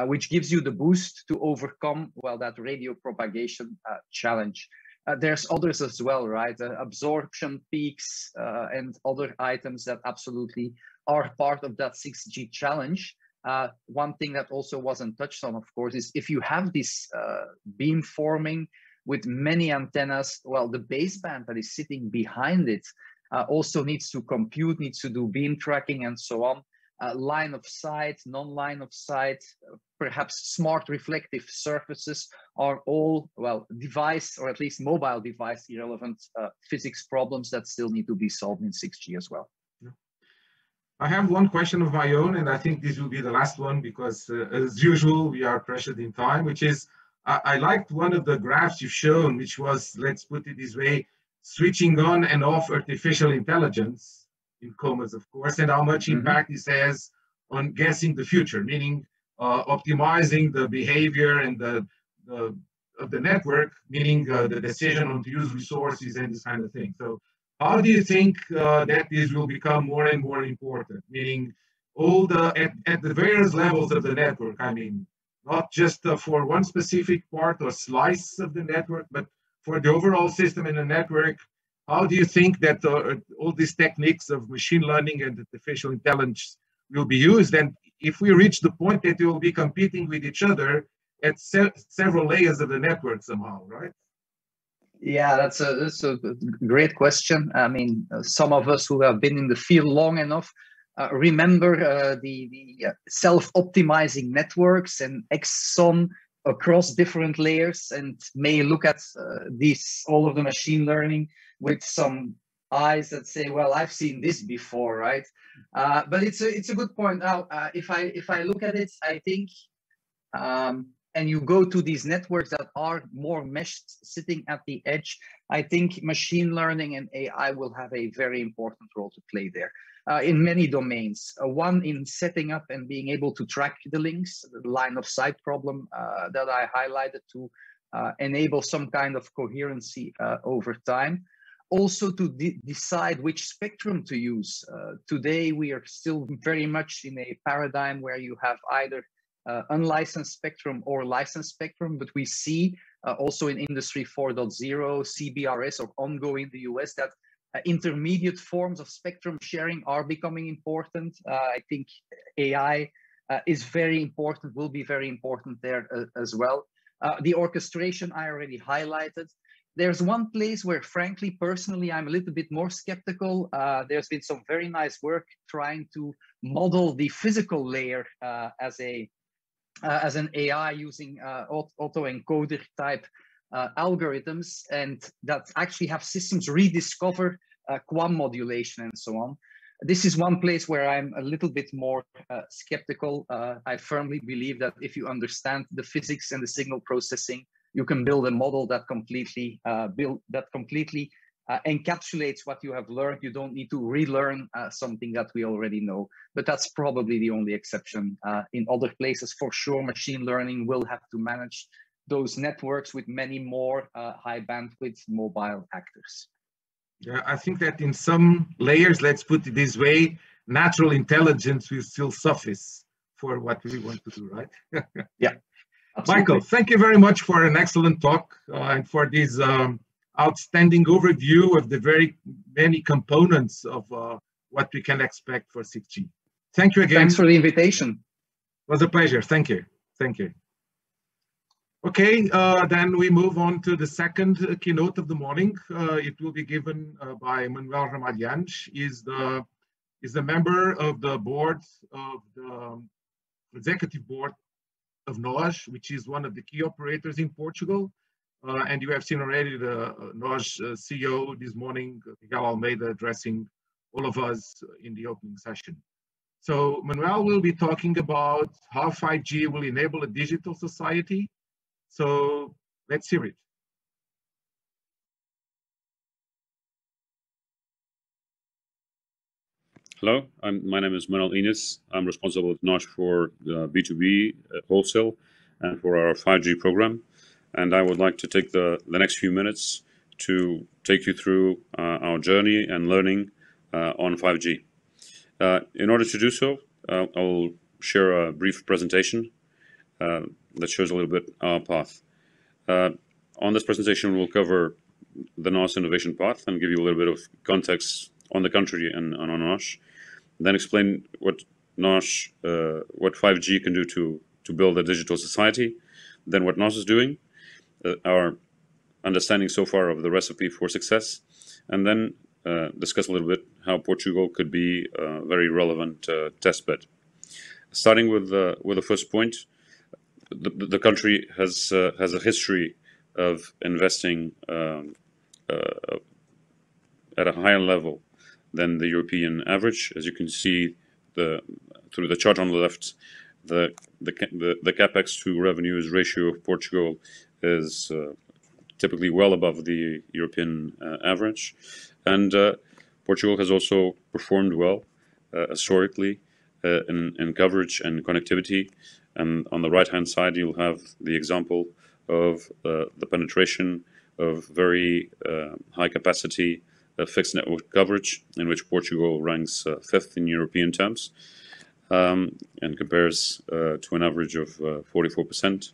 which gives you the boost to overcome, well, that radio propagation challenge. There's others as well, right? Absorption peaks and other items that absolutely are part of that 6G challenge. One thing that also wasn't touched on, of course, is if you have this beam forming with many antennas, well, the baseband that is sitting behind it also needs to compute, needs to do beam tracking and so on. Line of sight, non-line of sight, perhaps smart reflective surfaces are all, well, device or at least mobile device irrelevant physics problems that still need to be solved in 6G as well. I have one question of my own, and I think this will be the last one because as usual, we are pressured in time, which is, I liked one of the graphs you've shown, which was, let's put it this way, switching on and off artificial intelligence in comas, of course, and how much impact this has on guessing the future, meaning optimizing the behavior and of the network, meaning the decision on to use resources and this kind of thing. So how do you think that this will become more and more important, meaning all at the various levels of the network? I mean, not just for one specific part or slice of the network, but for the overall system in the network. How do you think that all these techniques of machine learning and artificial intelligence will be used? And if we reach the point that they will be competing with each other at several layers of the network somehow, right? Yeah, that's a great question. I mean, some of us who have been in the field long enough remember the self-optimizing networks and XSON across different layers, and may look at all of the machine learning with some eyes that say, well, I've seen this before, right? But it's a good point. Now, if I look at it, I think, and you go to these networks that are more meshed, sitting at the edge, I think machine learning and AI will have a very important role to play there in many domains. One, in setting up and being able to track the links, the line of sight problem that I highlighted, to enable some kind of coherency over time. Also to decide which spectrum to use. Today, we are still very much in a paradigm where you have either unlicensed spectrum or licensed spectrum, but we see also in Industry 4.0, CBRS, or ongoing in the US, that intermediate forms of spectrum sharing are becoming important. I think AI is very important, will be very important there as well. The orchestration I already highlighted. There's one place where, frankly, personally, I'm a little bit more skeptical. There's been some very nice work trying to model the physical layer as an AI using autoencoder type algorithms, and that actually have systems rediscover QAM modulation and so on. This is one place where I'm a little bit more skeptical. I firmly believe that if you understand the physics and the signal processing, you can build a model that completely encapsulates what you have learned. You don't need to relearn something that we already know. But that's probably the only exception. In other places, for sure, machine learning will have to manage those networks with many more high bandwidth mobile actors. Yeah, I think that in some layers, let's put it this way, natural intelligence will still suffice for what we want to do, right? Yeah. Absolutely. Michael, thank you very much for an excellent talk and for this outstanding overview of the very many components of what we can expect for 6G. Thank you again. Thanks for the invitation. It was a pleasure. Thank you. Thank you. Okay, then we move on to the second keynote of the morning. It will be given by Manuel Ramalhães. He's the member of the board of the executive board of NOS, which is one of the key operators in Portugal. And you have seen already the NOS CEO this morning, Miguel Almeida, addressing all of us in the opening session. So Manuel will be talking about how 5G will enable a digital society, So let's hear it. Hello, my name is Manuel Ines. I'm responsible at NOS for B2B wholesale and for our 5G program. And I would like to take the next few minutes to take you through our journey and learning on 5G. In order to do so, I'll share a brief presentation that shows a little bit our path. On this presentation, we'll cover the NOS innovation path and give you a little bit of context on the country and on NOS. Then explain what NOS, what 5G can do to build a digital society. Then what NOS is doing, our understanding so far of the recipe for success, and then discuss a little bit how Portugal could be a very relevant test bed. Starting with the first point, the country has a history of investing at a higher level than the European average. As you can see through the chart on the left, the capex to revenues ratio of Portugal is typically well above the European average, and Portugal has also performed well historically in coverage and connectivity. And on the right-hand side, you'll have the example of the penetration of very high capacity fixed network coverage, in which Portugal ranks fifth in European terms, and compares to an average of 44%.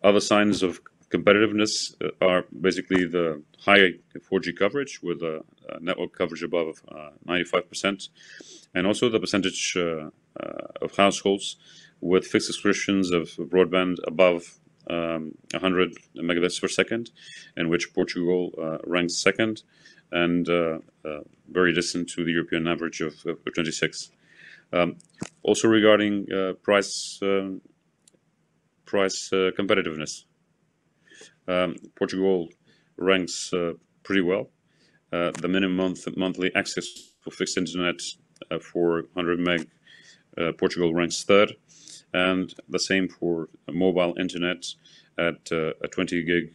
Other signs of competitiveness are basically the high 4G coverage with a network coverage above 95%, and also the percentage of households with fixed subscriptions of broadband above 100 megabits per second, in which Portugal ranks second, and very distant to the European average of 26. Also regarding price competitiveness, Portugal ranks pretty well. The minimum monthly access for fixed internet for 100 meg, Portugal ranks third, and the same for mobile internet at a 20 gig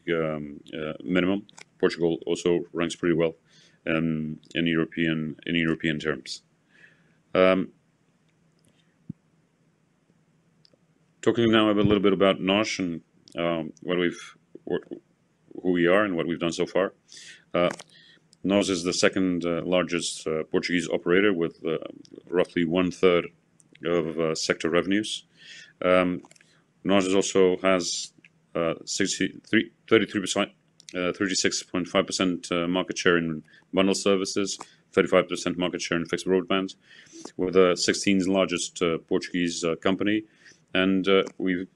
minimum. Portugal also ranks pretty well in European terms. Talking now a little bit about NOS and who we are and what we've done so far. NOS is the second largest Portuguese operator with roughly 1/3 of sector revenues. NOS also has 36.5% market share in bundle services, 35% market share in fixed broadband. We're the 16th largest Portuguese company, and we've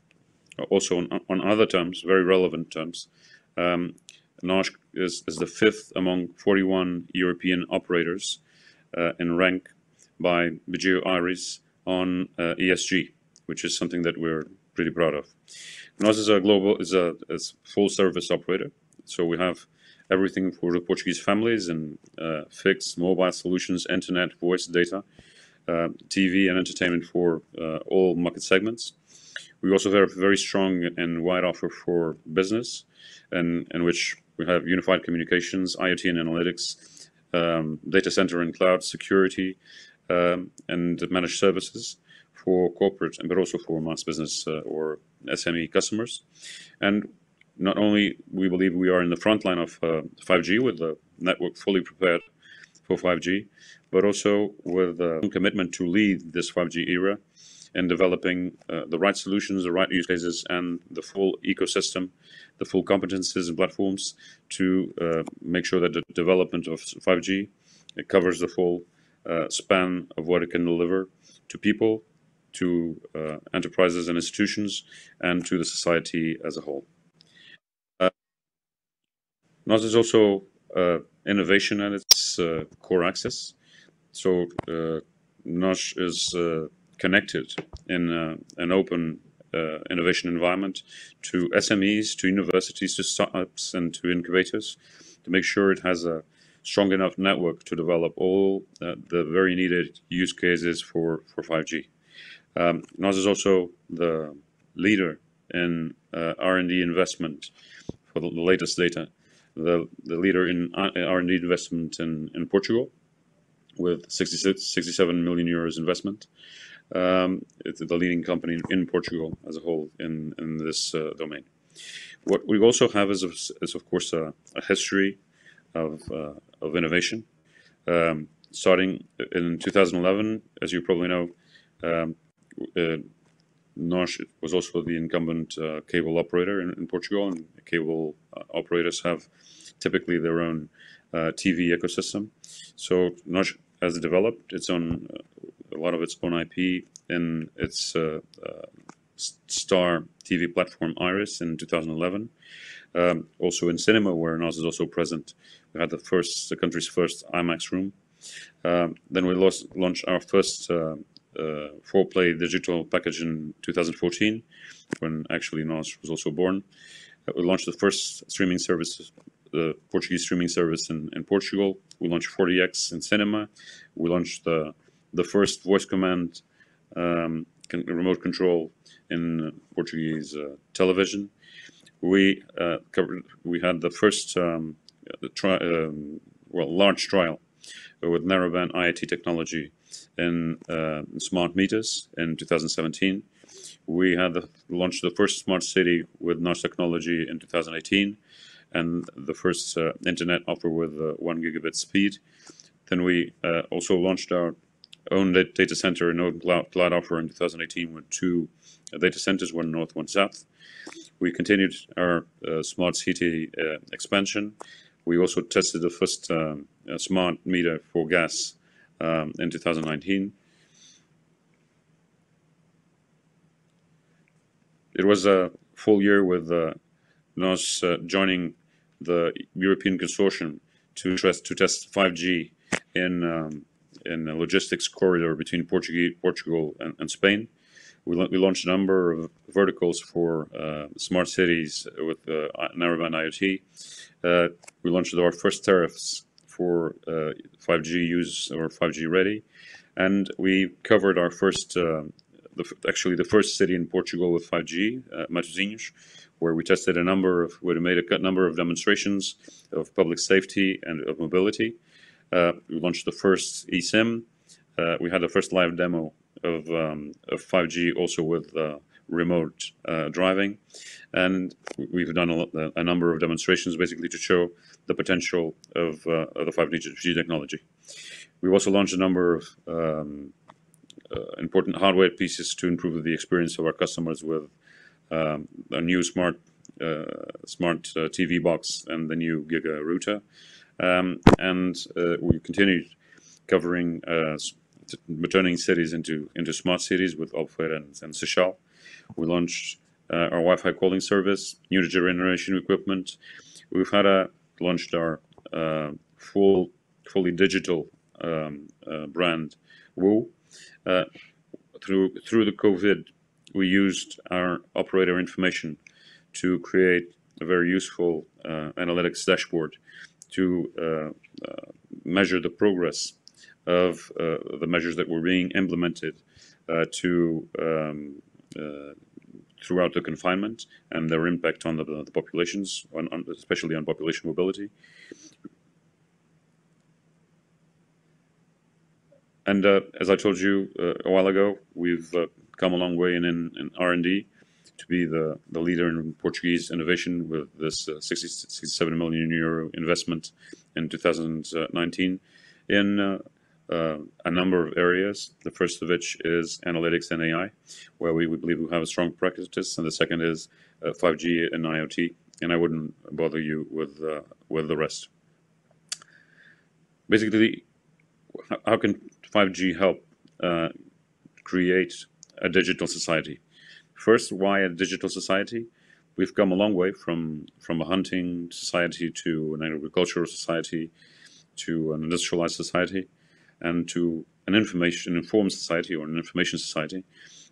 also on other terms, very relevant terms, NOS is the fifth among 41 European operators in rank by Vigeo Eiris on ESG, which is something that we're pretty proud of. NOS is a full service operator, so we have everything for the Portuguese families in fixed, mobile solutions, internet, voice, data, TV, and entertainment for all market segments. We also have a very strong and wide offer for business, in which we have unified communications, IoT and analytics, data center and cloud security, and managed services for corporate, but also for mass business or SME customers. And not only we believe we are in the front line of 5G with the network fully prepared for 5G, but also with a commitment to lead this 5G era and developing the right solutions, the right use cases, and the full ecosystem, the full competencies and platforms to make sure that the development of 5G covers the full span of what it can deliver to people, to enterprises and institutions, and to the society as a whole. NOS is also innovation at its core axis. So NOS is connected in an open innovation environment to SMEs, to universities, to startups, and to incubators, to make sure it has a strong enough network to develop all the very needed use cases for 5G. NOS is also the leader in R&D investment for the latest data, the leader in R&D investment in Portugal with 67 million euros investment. It's the leading company in Portugal as a whole in this domain. What we also have is of course a history of innovation. Starting in 2011, as you probably know, NOS was also the incumbent cable operator in Portugal, and cable operators have typically their own TV ecosystem. So NOS has developed its own, a lot of its own IP in its Star TV platform Iris in 2011. Also in cinema, where NOS is also present, we had the country's first IMAX room. Then we launched our first 4-play digital package in 2014, when actually NOS was also born. We launched the first streaming service, the Portuguese streaming service in Portugal. We launched 40X in cinema. We launched the first voice command remote control in Portuguese television. We had the first large trial with narrowband IoT technology in smart meters in 2017. We had launched the first smart city with NOS technology in 2018, and the first internet offer with 1 gigabit speed. Then we also launched our own data center and own cloud offer in 2018 with 2 data centers, one north, one south. We continued our smart city expansion. We also tested the first smart meter for gas in 2019. It was a full year with NOS joining the European consortium to test 5G in a logistics corridor between Portugal and Spain. We launched a number of verticals for smart cities with narrowband IoT. We launched our first tariffs for 5G use or 5G ready, and we covered our first, actually the first city in Portugal with 5G, Matosinhos, where we tested we made a number of demonstrations of public safety and of mobility. We launched the first eSIM. We had the first live demo of 5G, also with remote driving, and we've done a number of demonstrations basically to show the potential of the 5G technology. We've also launched a number of important hardware pieces to improve the experience of our customers with a new smart TV box and the new Giga router, and we continued covering turning cities into smart cities with Albufeira and Seixal. We launched our Wi-Fi calling service, new generation equipment. We've launched our fully digital brand WOO. Through the COVID, we used our operator information to create a very useful analytics dashboard to measure the progress of the measures that were being implemented throughout the confinement and their impact on the populations, especially on population mobility. And as I told you a while ago, we've come a long way in R&D to be the leader in Portuguese innovation with this 67 million euro investment in 2019 in a number of areas. The first of which is analytics and AI, where we believe we have a strong practice, and the second is 5G and IoT, and I wouldn't bother you with the rest. Basically, how can 5G help create a digital society? First, why a digital society? We've come a long way from a hunting society to an agricultural society to an industrialized society, and to an informed society or an information society.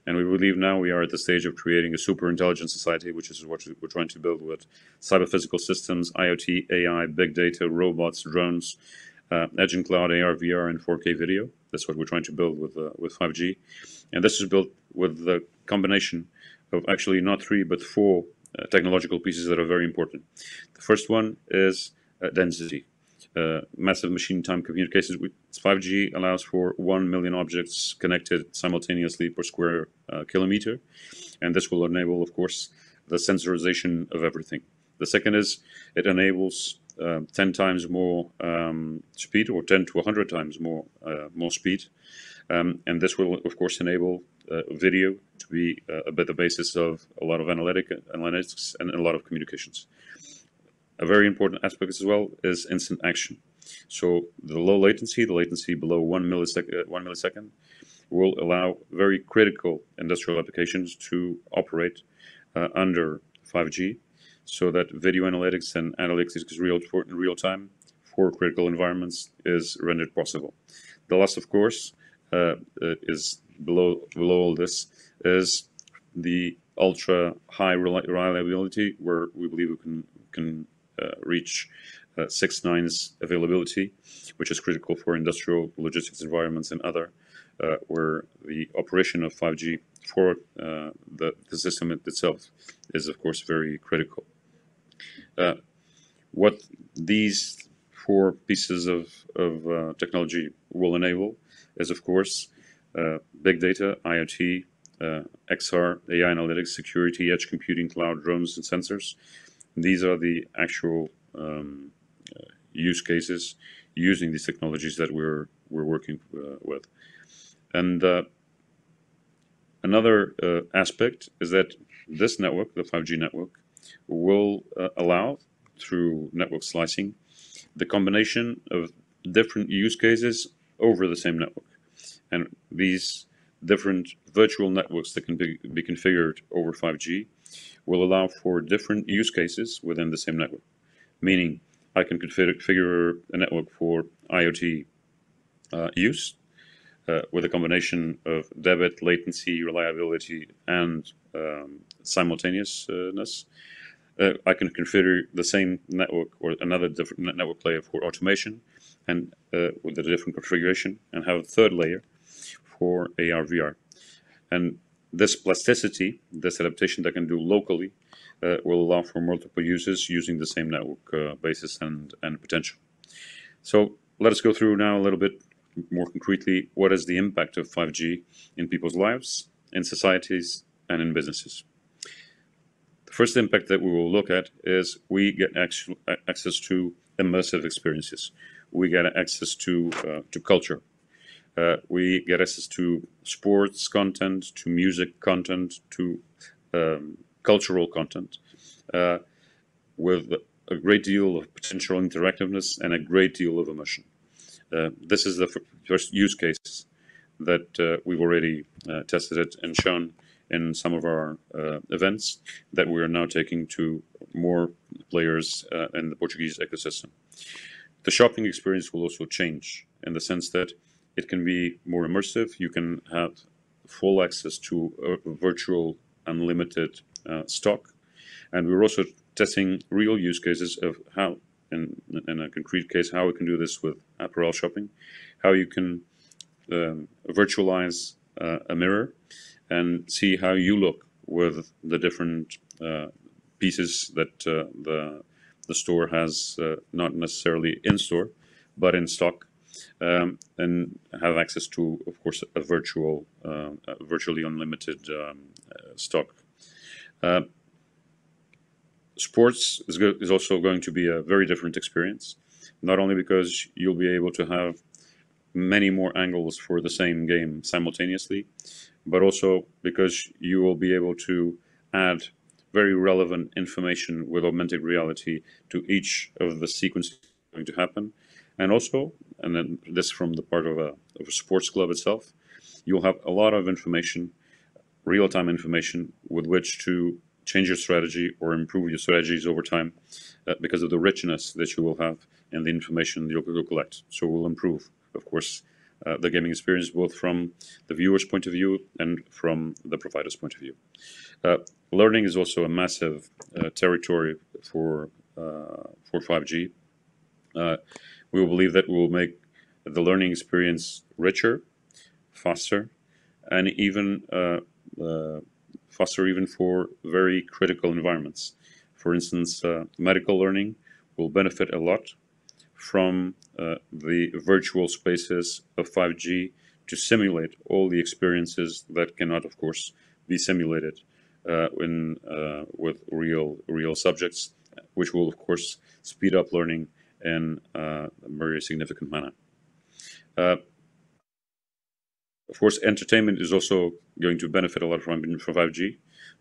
And we believe now we are at the stage of creating a super intelligent society, which is what we're trying to build with cyber physical systems, IoT, AI, big data, robots, drones, edge and cloud, AR, VR, and 4K video. That's what we're trying to build with 5G. And this is built with the combination of actually not three, but four technological pieces that are very important. The first one is density. Massive machine time communications with 5G allows for 1 million objects connected simultaneously per square kilometer. And this will enable, of course, the sensorization of everything. The second is it enables 10 times more speed, or 10 to 100 times more speed. And this will, of course, enable video to be the basis of a lot of analytics and a lot of communications. A very important aspect as well is instant action. So the low latency, the latency below 1 millisecond, will allow very critical industrial applications to operate under 5G, so that video analytics and analytics in real time for critical environments is rendered possible. The last, of course, is below all this is the ultra high reliability, where we believe we can reach 6 nines availability, which is critical for industrial logistics environments and other, where the operation of 5G for the system itself is, of course, very critical. What these four pieces of technology will enable is, of course, big data, IoT, XR, AI analytics, security, edge computing, cloud, drones, and sensors. These are the actual use cases using these technologies that we're working with. And another aspect is that this network, the 5G network, will allow, through network slicing, the combination of different use cases over the same network. And these different virtual networks that can be configured over 5G will allow for different use cases within the same network. Meaning, I can configure a network for IoT use with a combination of debit, latency, reliability, and simultaneousness. I can configure the same network or another different network layer for automation, and with a different configuration, and have a third layer for AR, VR. And this plasticity, this adaptation that I can do locally, will allow for multiple uses using the same network basis and potential. So let us go through now a little bit more concretely what is the impact of 5G in people's lives, in societies, and in businesses. The first impact that we will look at is we get access to immersive experiences. We get access to culture. We get access to sports content, to music content, to cultural content, with a great deal of potential interactiveness and a great deal of immersion. This is the first use case that we've already tested it and shown in some of our events that we are now taking to more players in the Portuguese ecosystem. The shopping experience will also change in the sense that it can be more immersive. You can have full access to a virtual unlimited stock. And we're also testing real use cases of how, in a concrete case, how we can do this with apparel shopping, how you can virtualize a mirror and see how you look with the different pieces that the store has, not necessarily in store, but in stock, and have access to, of course, a virtually unlimited stock. Sports is also going to be a very different experience, not only because you'll be able to have many more angles for the same game simultaneously, but also because you will be able to add very relevant information with augmented reality to each of the sequences going to happen. And also, and then this from the part of a sports club itself, you'll have a lot of information, real-time information, with which to change your strategy or improve your strategies over time because of the richness that you will have and the information you'll collect. So we'll improve, of course, the gaming experience, both from the viewer's point of view and from the provider's point of view. Learning is also a massive territory for 5G. We will believe that we will make the learning experience richer, faster, and even faster even for very critical environments. For instance, medical learning will benefit a lot from the virtual spaces of 5G to simulate all the experiences that cannot, of course, be simulated with real subjects, which will, of course, speed up learning in a very significant manner. Of course, entertainment is also going to benefit a lot from 5G.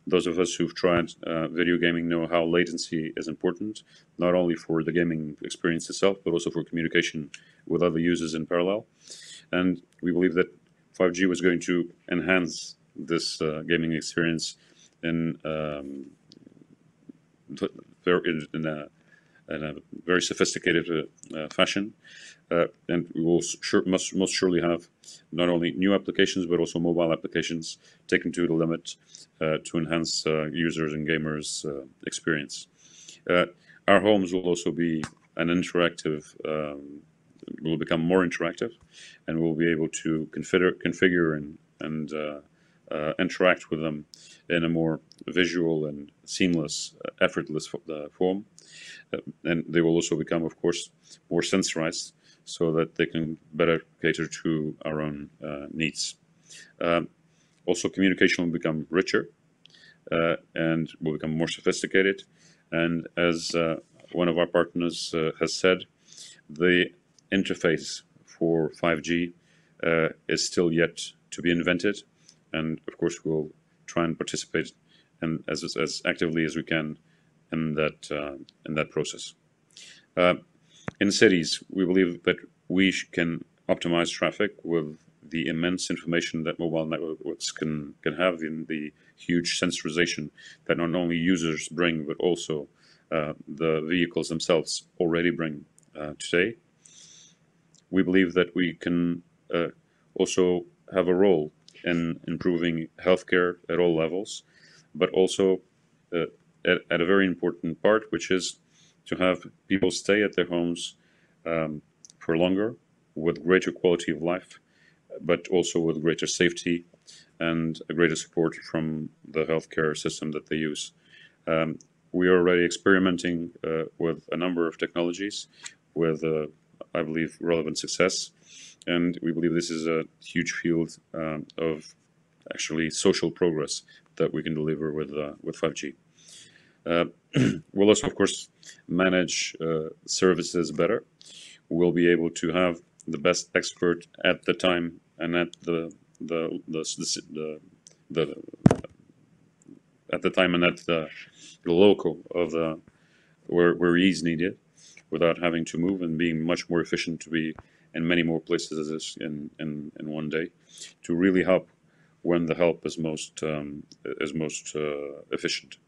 Those of us who've tried video gaming know how latency is important, not only for the gaming experience itself, but also for communication with other users in parallel. And we believe that 5G was going to enhance this gaming experience in a very sophisticated fashion. And we will most surely have not only new applications, but also mobile applications taken to the limit to enhance users and gamers' experience. Our homes will also be an interactive, will become more interactive, and we'll be able to configure and interact with them in a more visual and seamless, effortless form. And they will also become, of course, more sensorized so that they can better cater to our own needs. Also, communication will become richer and will become more sophisticated. And as one of our partners has said, the interface for 5G is still yet to be invented. And of course, we'll try and participate as actively as we can in that process. In cities, we believe that we can optimize traffic with the immense information that mobile networks can have in the huge sensorization that not only users bring, but also the vehicles themselves already bring today. We believe that we can also have a role in improving healthcare at all levels, but also at a very important part, which is to have people stay at their homes for longer with greater quality of life, but also with greater safety and a greater support from the healthcare system that they use. We are already experimenting with a number of technologies with, I believe, relevant success. And we believe this is a huge field of actually social progress that we can deliver with 5G. We'll also, of course, manage services better. We'll be able to have the best expert at the time and at the local of where he is needed, without having to move, and being much more efficient to be in many more places in one day, to really help when the help is most efficient.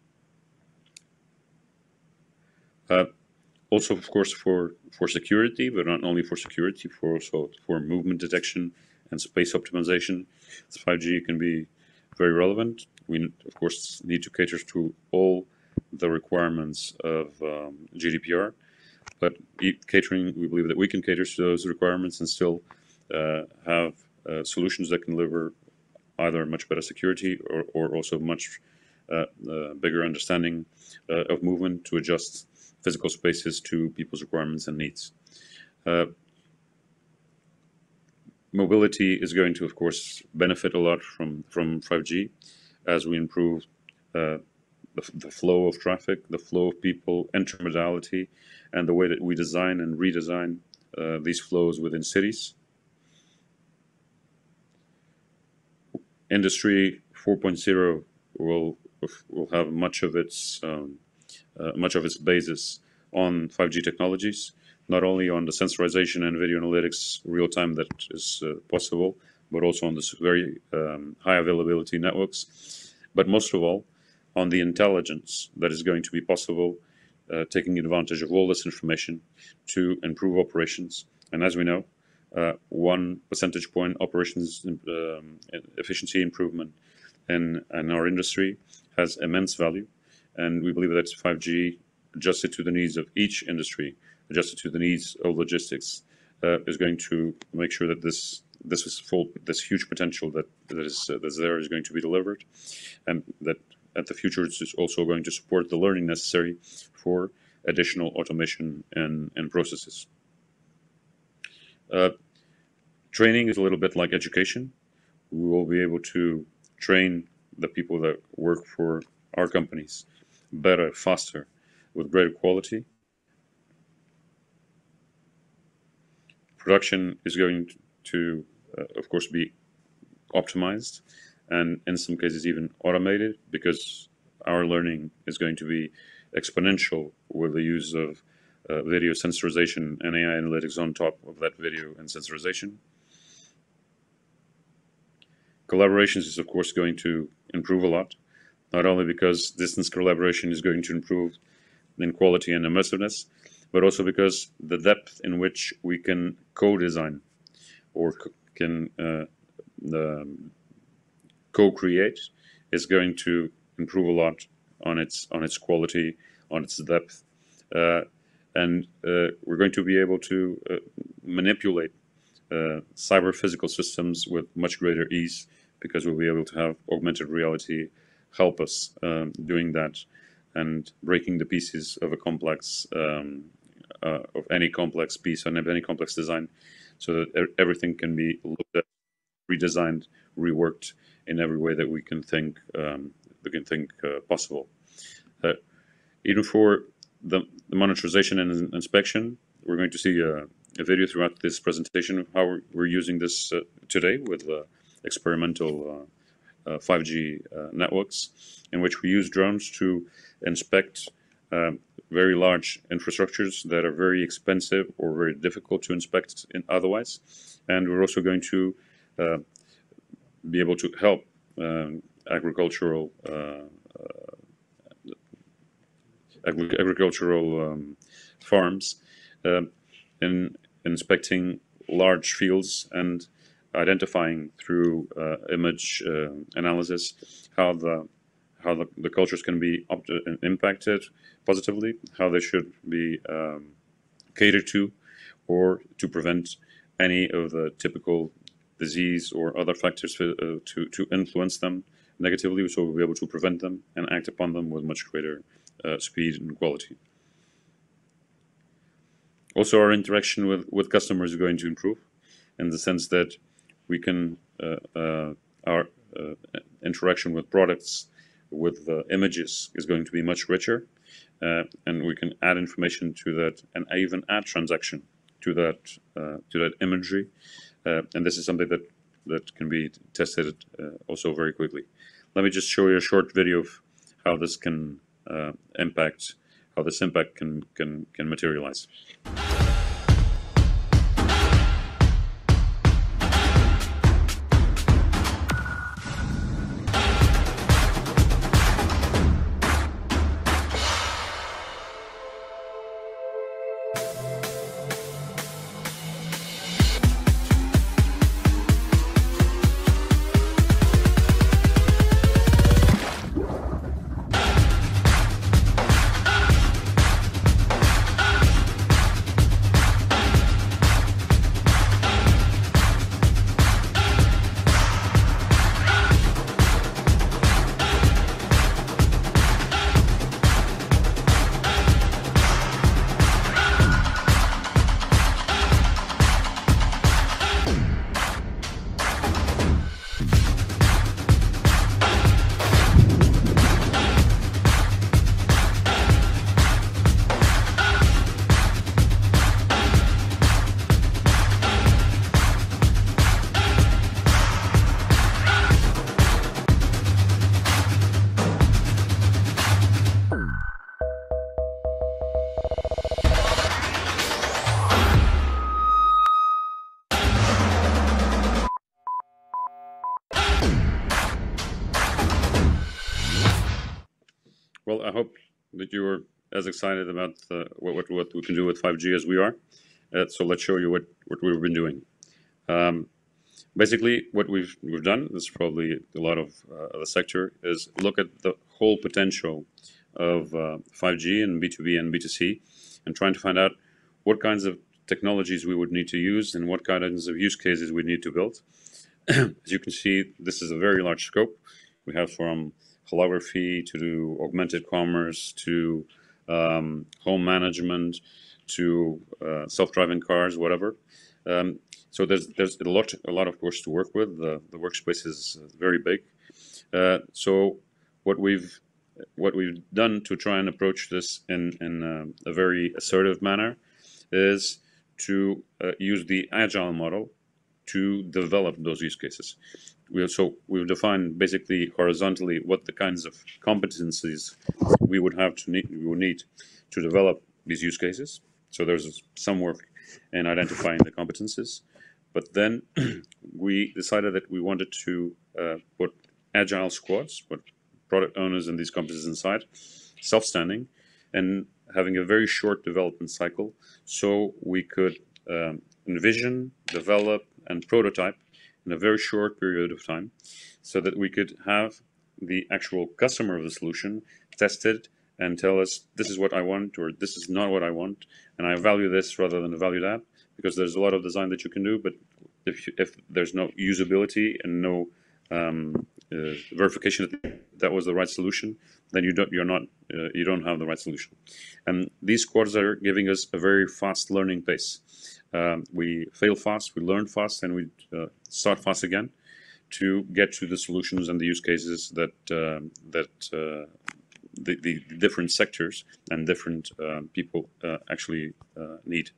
Also, of course, for security, but not only for security, also for movement detection and space optimization, 5G can be very relevant. We, of course, need to cater to all the requirements of GDPR, but catering, we believe that we can cater to those requirements and still have solutions that can deliver either much better security or also much bigger understanding of movement to adjust physical spaces to people's requirements and needs. Mobility is going to, of course, benefit a lot from 5G as we improve the flow of traffic, the flow of people, intermodality, and the way that we design and redesign these flows within cities. Industry 4.0 will have much of its basis on 5G technologies, not only on the sensorization and video analytics real time that is possible, but also on this very high availability networks. But most of all, on the intelligence that is going to be possible, taking advantage of all this information to improve operations. And as we know, 1 percentage point operations efficiency improvement in our industry has immense value. And we believe that 5G, adjusted to the needs of each industry, adjusted to the needs of logistics, is going to make sure that this huge potential that's there is going to be delivered, and that at the future it's also going to support the learning necessary for additional automation and processes. Training is a little bit like education. We will be able to train the people that work for our companies better, faster, with greater quality. Production is going to, of course, be optimized and in some cases even automated, because our learning is going to be exponential with the use of video sensorization and AI analytics on top of that video and sensorization. Collaborations is, of course, going to improve a lot, not only because distance collaboration is going to improve in quality and immersiveness, but also because the depth in which we can co-design or can co-create is going to improve a lot on its quality, on its depth, and we're going to be able to manipulate cyber physical systems with much greater ease, because we'll be able to have augmented reality help us doing that and breaking the pieces of a complex of any complex piece and any complex design, so that everything can be looked at, redesigned, reworked in every way that we can think possible. Even for the monetization and inspection, we're going to see a video throughout this presentation of how we're using this today with experimental 5G networks, in which we use drones to inspect very large infrastructures that are very expensive or very difficult to inspect otherwise. And we're also going to be able to help agricultural farms in inspecting large fields and identifying through image analysis how the cultures can be impacted positively, how they should be catered to, or to prevent any of the typical disease or other factors to influence them negatively, so we'll be able to prevent them and act upon them with much greater speed and quality. Also, our interaction with customers is going to improve, in the sense that we can our interaction with products, with images, is going to be much richer, and we can add information to that, and even add transaction to that imagery, and this is something that can be tested also very quickly. Let me just show you a short video of how this can impact can materialize. Well, I hope that you are as excited about what we can do with 5G as we are. So let's show you what we've been doing. Basically, what we've done, this is probably a lot of the sector, is look at the whole potential of 5G and B2B and B2C, and trying to find out what kinds of technologies we would need to use and what kinds of use cases we need to build. As you can see, this is a very large scope. We have from holography to do augmented commerce to home management to self-driving cars, whatever. So there's a lot of course to work with. The workspace is very big. So what we've done to try and approach this in a very assertive manner is to use the agile model to develop those use cases. We've defined basically horizontally what the kinds of competencies we would need to develop these use cases. So there's some work in identifying the competencies, but then we decided that we wanted to put agile squads, put product owners and these competencies inside, self-standing, and having a very short development cycle, so we could envision, develop, and prototype in a very short period of time, so that we could have the actual customer of the solution tested and tell us, this is what I want, or this is not what I want, and I value this rather than value that, because there's a lot of design that you can do, but if there's no usability and no verification that was the right solution, then you don't have the right solution. And these squads are giving us a very fast learning pace. We fail fast, we learn fast, and we start fast again to get to the solutions and the use cases that the different sectors and different people actually need.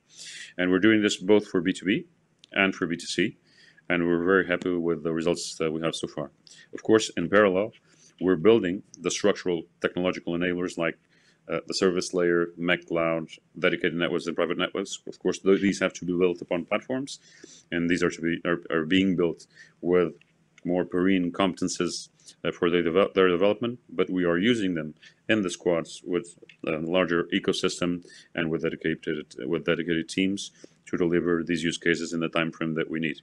And we're doing this both for B2B and for B2C, and we're very happy with the results that we have so far. Of course, in parallel, we're building the structural technological enablers like the service layer, MEC cloud, dedicated networks, and private networks. Of course, these have to be built upon platforms, and these are being built with more Perrine competences for their development, but we are using them in the squads with a larger ecosystem and with dedicated teams to deliver these use cases in the time frame that we need.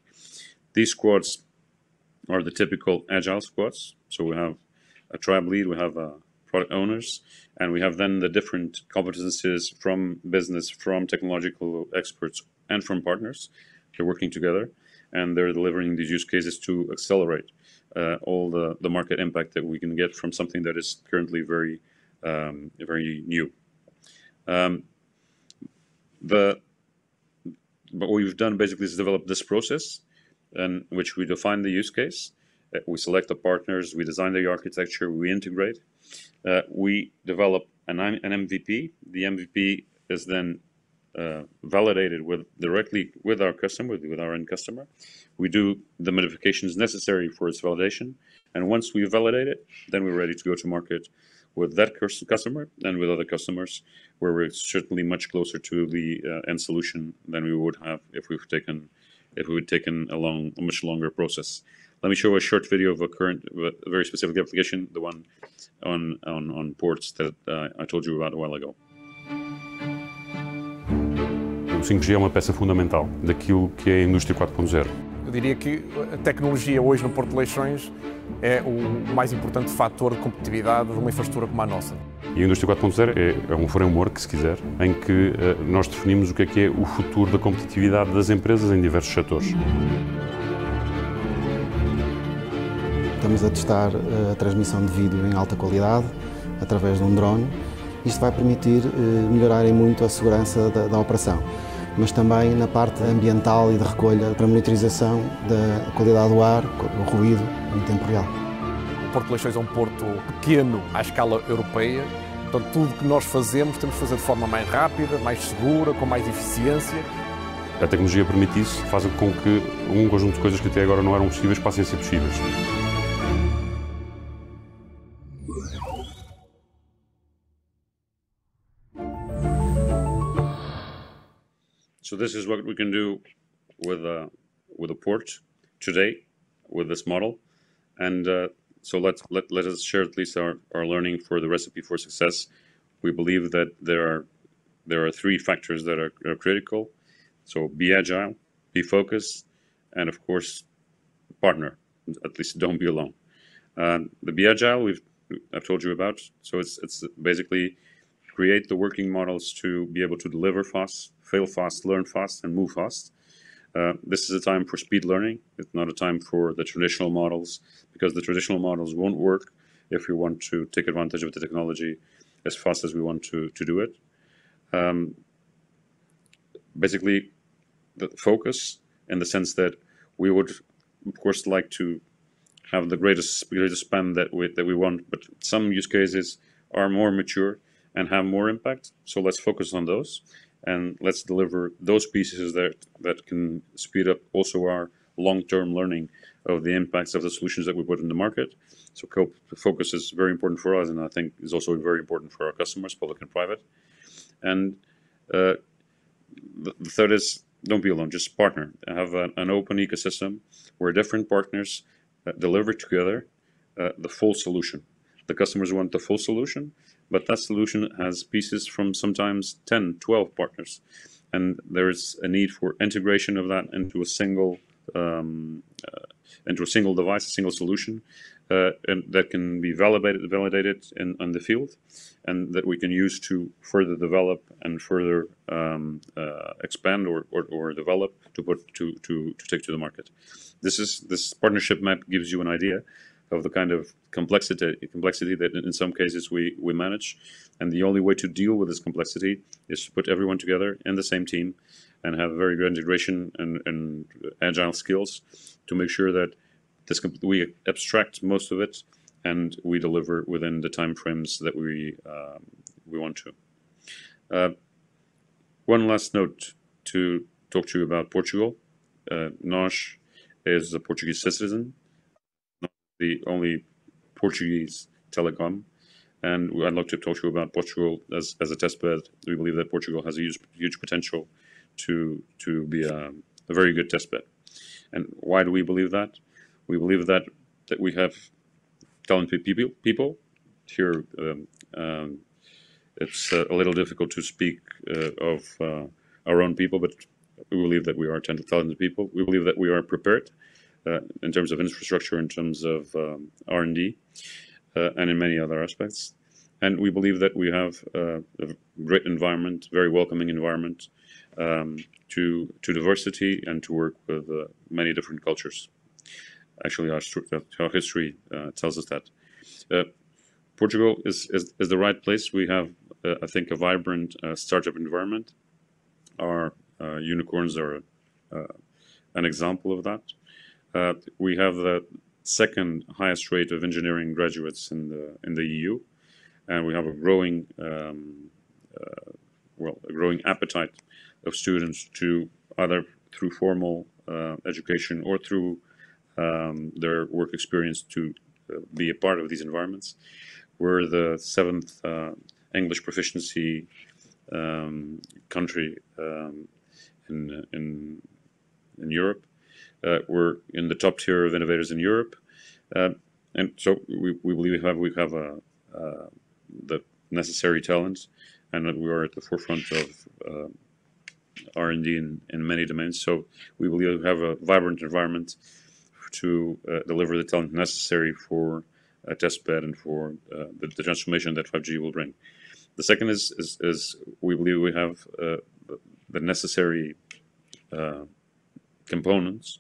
These squads are the typical agile squads. So we have a tribe lead, we have product owners, and we have then the different competencies from business, from technological experts, and from partners. They're working together, and they're delivering these use cases to accelerate all the market impact that we can get from something that is currently very new. What we've done basically is develop this process in which we define the use case, we select the partners, we design the architecture, we integrate, we develop an MVP. The MVP is then validated directly with our customer, with our end customer. We do the modifications necessary for its validation, and once we validate it, then we're ready to go to market with that customer and with other customers, where we're certainly much closer to the end solution than we would have if we'd taken a much longer process. Let me show a short video of a very specific application, the one on ports that I told you about a while ago. O 5G é uma peça fundamental daquilo que é a indústria 4.0. Eu diria que a tecnologia hoje no Porto de Leixões é o mais importante fator de competitividade de uma infraestrutura como a nossa. E a indústria 4.0 é um framework, se quiser, em que nós definimos o que é o futuro da competitividade das empresas em diversos setores. Estamos a testar a transmissão de vídeo em alta qualidade através de um drone. Isto vai permitir melhorar muito a segurança da operação, mas também na parte ambiental e de recolha para monitorização da qualidade do ar, do ruído em tempo real. O Porto de Leixões é um porto pequeno à escala europeia, portanto tudo que nós fazemos temos que fazer de forma mais rápida, mais segura, com mais eficiência. A tecnologia permite isso, faz com que um conjunto de coisas que até agora não eram possíveis passem a ser possíveis. So this is what we can do with a port today with this model, and so let us share at least our learning for the recipe for success. We believe that there are three factors that are critical. So be agile, be focused, and of course partner. At least don't be alone. The be agile I've told you about. So it's basically create the working models to be able to deliver fast, fail fast, learn fast, and move fast. This is a time for speed learning. It's not a time for the traditional models, because the traditional models won't work if we want to take advantage of the technology as fast as we want to do it. Basically, the focus in the sense that we would, of course, like to have the greatest span that we want, but some use cases are more mature and have more impact. So let's focus on those, and let's deliver those pieces that can speed up also our long-term learning of the impacts of the solutions that we put in the market. So focus is very important for us, and I think is also very important for our customers, public and private. And the third is, don't be alone, just partner. Have an open ecosystem where different partners deliver together the full solution. The customers want the full solution, but that solution has pieces from sometimes 10, 12 partners. And there's a need for integration of that into a single device, a single solution, and that can be validated in the field, and that we can use to further develop and further expand or develop to take to the market. This partnership map gives you an idea of the kind of complexity that in some cases we manage, and the only way to deal with this complexity is to put everyone together in the same team and have very good integration and agile skills to make sure that we abstract most of it and we deliver within the time frames that we want to. One last note to talk to you about Portugal. Nós is a Portuguese citizen, not the only Portuguese telecom, and I'd like to talk to you about Portugal as a test bed. We believe that Portugal has a huge potential to be a very good test bed. And why do we believe that? We believe that we have talented people here. It's a little difficult to speak of our own people, but we believe that we are talented people. We believe that we are prepared in terms of infrastructure, in terms of R&D, and in many other aspects. And we believe that we have a great environment, very welcoming environment to diversity and to work with many different cultures. Actually, our history tells us that. Portugal is the right place. We have, I think, a vibrant startup environment. Our unicorns are an example of that. We have the second highest rate of engineering graduates in the EU, and we have a growing appetite of students to either through formal education or through their work experience to be a part of these environments. We're the 7th English proficiency country in Europe. We're in the top tier of innovators in Europe, and so we believe we have the necessary talents, and that we are at the forefront of R&D in many domains. So we believe we have a vibrant environment to deliver the talent necessary for a test bed and for the transformation that 5G will bring. The second is we believe we have the necessary components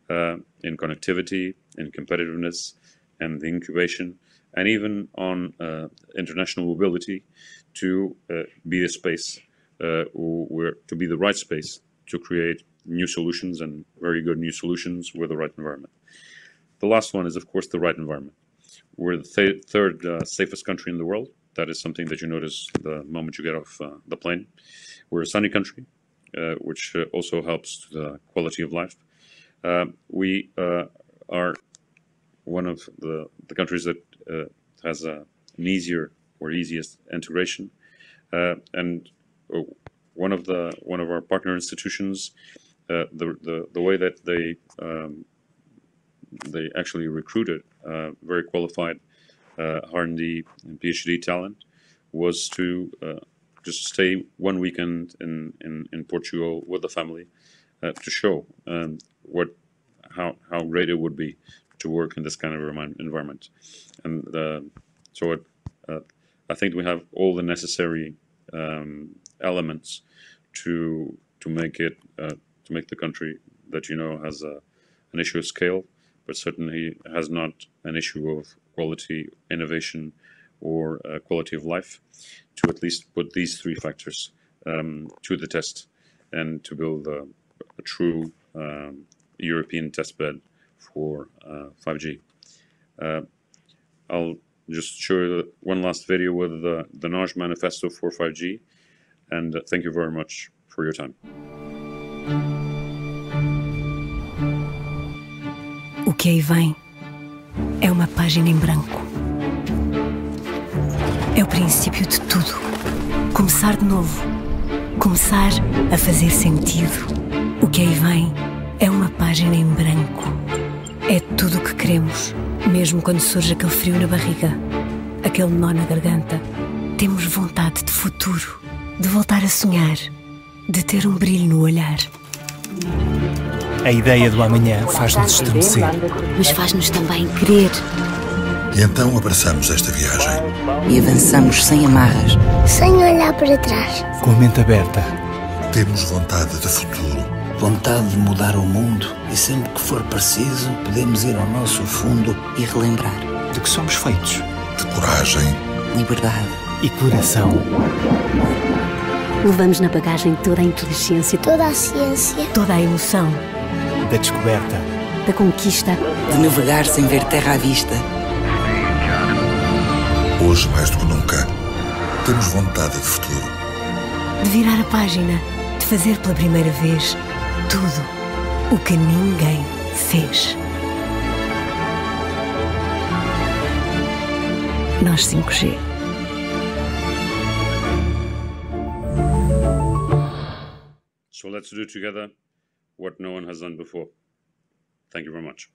in connectivity, in competitiveness, and the incubation, and even on international mobility to be a space to be the right space to create new solutions, and very good new solutions with the right environment. The last one is, of course, the right environment. We're the third safest country in the world. That is something that you notice the moment you get off the plane. We're a sunny country, which also helps the quality of life. We are one of the countries that has an easiest integration, and one of our partner institutions, the way that they actually recruited very qualified R&D and PhD talent was to just stay one weekend in Portugal with the family to show how great it would be to work in this kind of environment. And so I think we have all the necessary elements to make it to make the country that has an issue of scale, but certainly has not an issue of quality, innovation, or quality of life, to at least put these three factors to the test and to build a true European testbed for 5G. I'll just show you one last video with the NOS manifesto for 5G, and thank you very much for your time. O que aí vem é uma página em branco. É o princípio de tudo. Começar de novo. Começar a fazer sentido. O que aí vem é uma página em branco. É tudo o que queremos, mesmo quando surge aquele frio na barriga, aquele nó na garganta. Temos vontade de futuro, de voltar a sonhar, de ter um brilho no olhar. A ideia do amanhã faz-nos estremecer. Mas faz-nos também querer. E então abraçamos esta viagem. E avançamos sem amarras. Sem olhar para trás. Com a mente aberta. Temos vontade de futuro. Vontade de mudar o mundo. E sempre que for preciso, podemos ir ao nosso fundo e relembrar de que somos feitos. De coragem. Liberdade. E coração. Levamos na bagagem toda a inteligência, toda a ciência, toda a emoção. Da descoberta. Da conquista. De navegar sem ver terra à vista. Hoje, mais do que nunca, temos vontade de futuro. De virar a página, de fazer pela primeira vez tudo o que ninguém fez. Nós 5G. So let's do together what no one has done before. Thank you very much.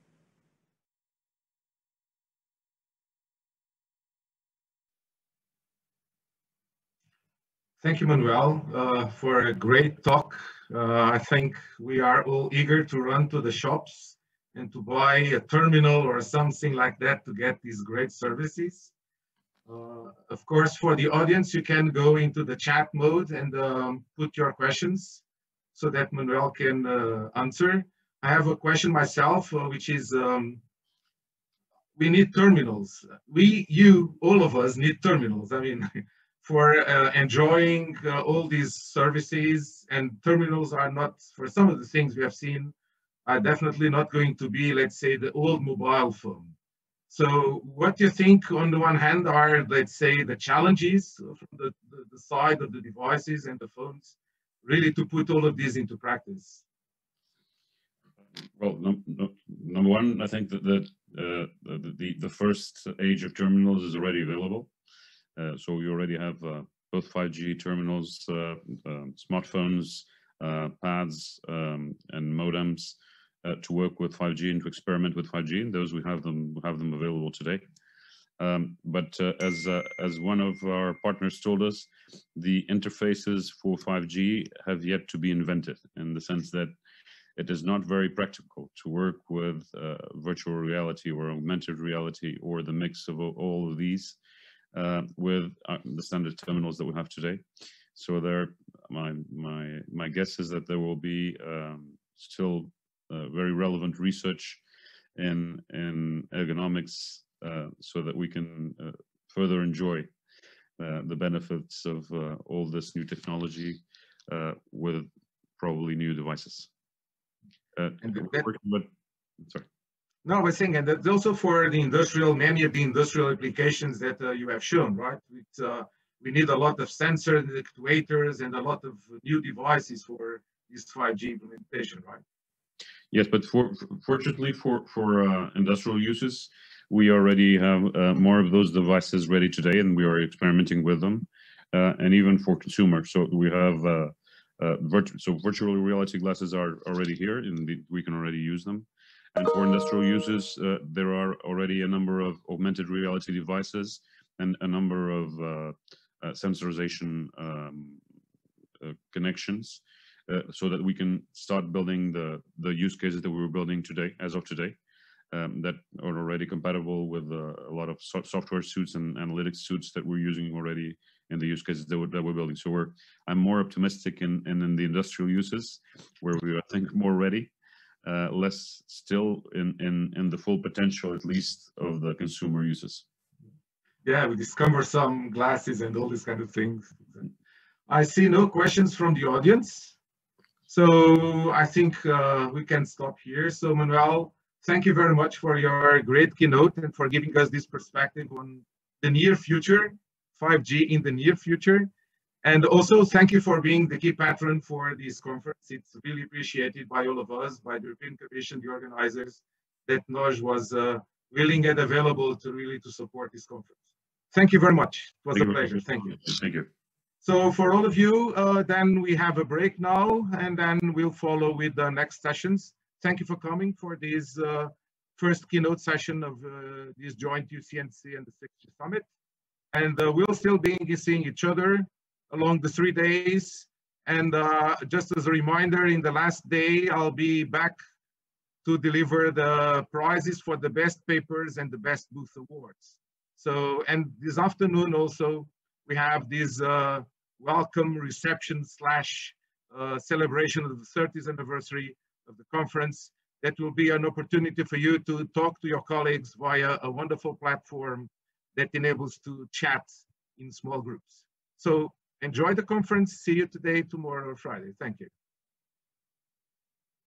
Thank you, Manuel, for a great talk. I think we are all eager to run to the shops and to buy a terminal or something like that to get these great services. Of course, for the audience, you can go into the chat mode and put your questions so that Manuel can answer. I have a question myself, which is, we need terminals. All of us need terminals. I mean, for enjoying all these services, and terminals are not, for some of the things we have seen, are definitely not going to be, let's say, the old mobile phone. So what do you think, on the one hand, are, let's say, the challenges from the side of the devices and the phones, really to put all of these into practice? Well, number one, I think that the first age of terminals is already available. So we already have both 5G terminals, smartphones, pads, and modems to work with 5G and to experiment with 5G. And those we have them available today. But as one of our partners told us, the interfaces for 5G have yet to be invented, in the sense that it is not very practical to work with virtual reality or augmented reality or the mix of all of these with the standard terminals that we have today. So my guess is that there will be still very relevant research in ergonomics so that we can further enjoy the benefits of all this new technology with probably new devices. Sorry. No, I was saying, and that's also for the industrial, many of the industrial applications that you have shown, right? We need a lot of sensors and actuators and a lot of new devices for this 5G implementation, right? Yes, but fortunately for industrial uses, we already have more of those devices ready today, and we are experimenting with them, and even for consumers. So we have virtual reality glasses are already here, and we can already use them. And for industrial uses, there are already a number of augmented reality devices and a number of sensorization connections, so that we can start building the use cases that we were building today, as of today. that are already compatible with a lot of software suites and analytics suites that we're using already in the use cases that we're building. So I'm more optimistic in the industrial uses where we are, I think, more ready, less still in the full potential, at least, of the consumer uses. Yeah, we discover some glasses and all these kind of things. I see no questions from the audience. So I think we can stop here. So Manuel, thank you very much for your great keynote and for giving us this perspective on the near future, 5G in the near future. And also thank you for being the key patron for this conference. It's really appreciated by all of us, by the European Commission, the organizers, that NOJ was willing and available to support this conference. Thank you very much. It was a pleasure. Thank you. Thank you. So for all of you, then we have a break now, and then we'll follow with the next sessions. Thank you for coming for this first keynote session of this joint EuCNC and the 6G Summit. And we'll still be seeing each other along the 3 days. And just as a reminder, in the last day, I'll be back to deliver the prizes for the best papers and the best booth awards. So, and this afternoon also, we have this welcome reception / celebration of the 30th anniversary of the conference. That will be an opportunity for you to talk to your colleagues via a wonderful platform that enables to chat in small groups. So enjoy the conference. See you today, tomorrow, or Friday. Thank you.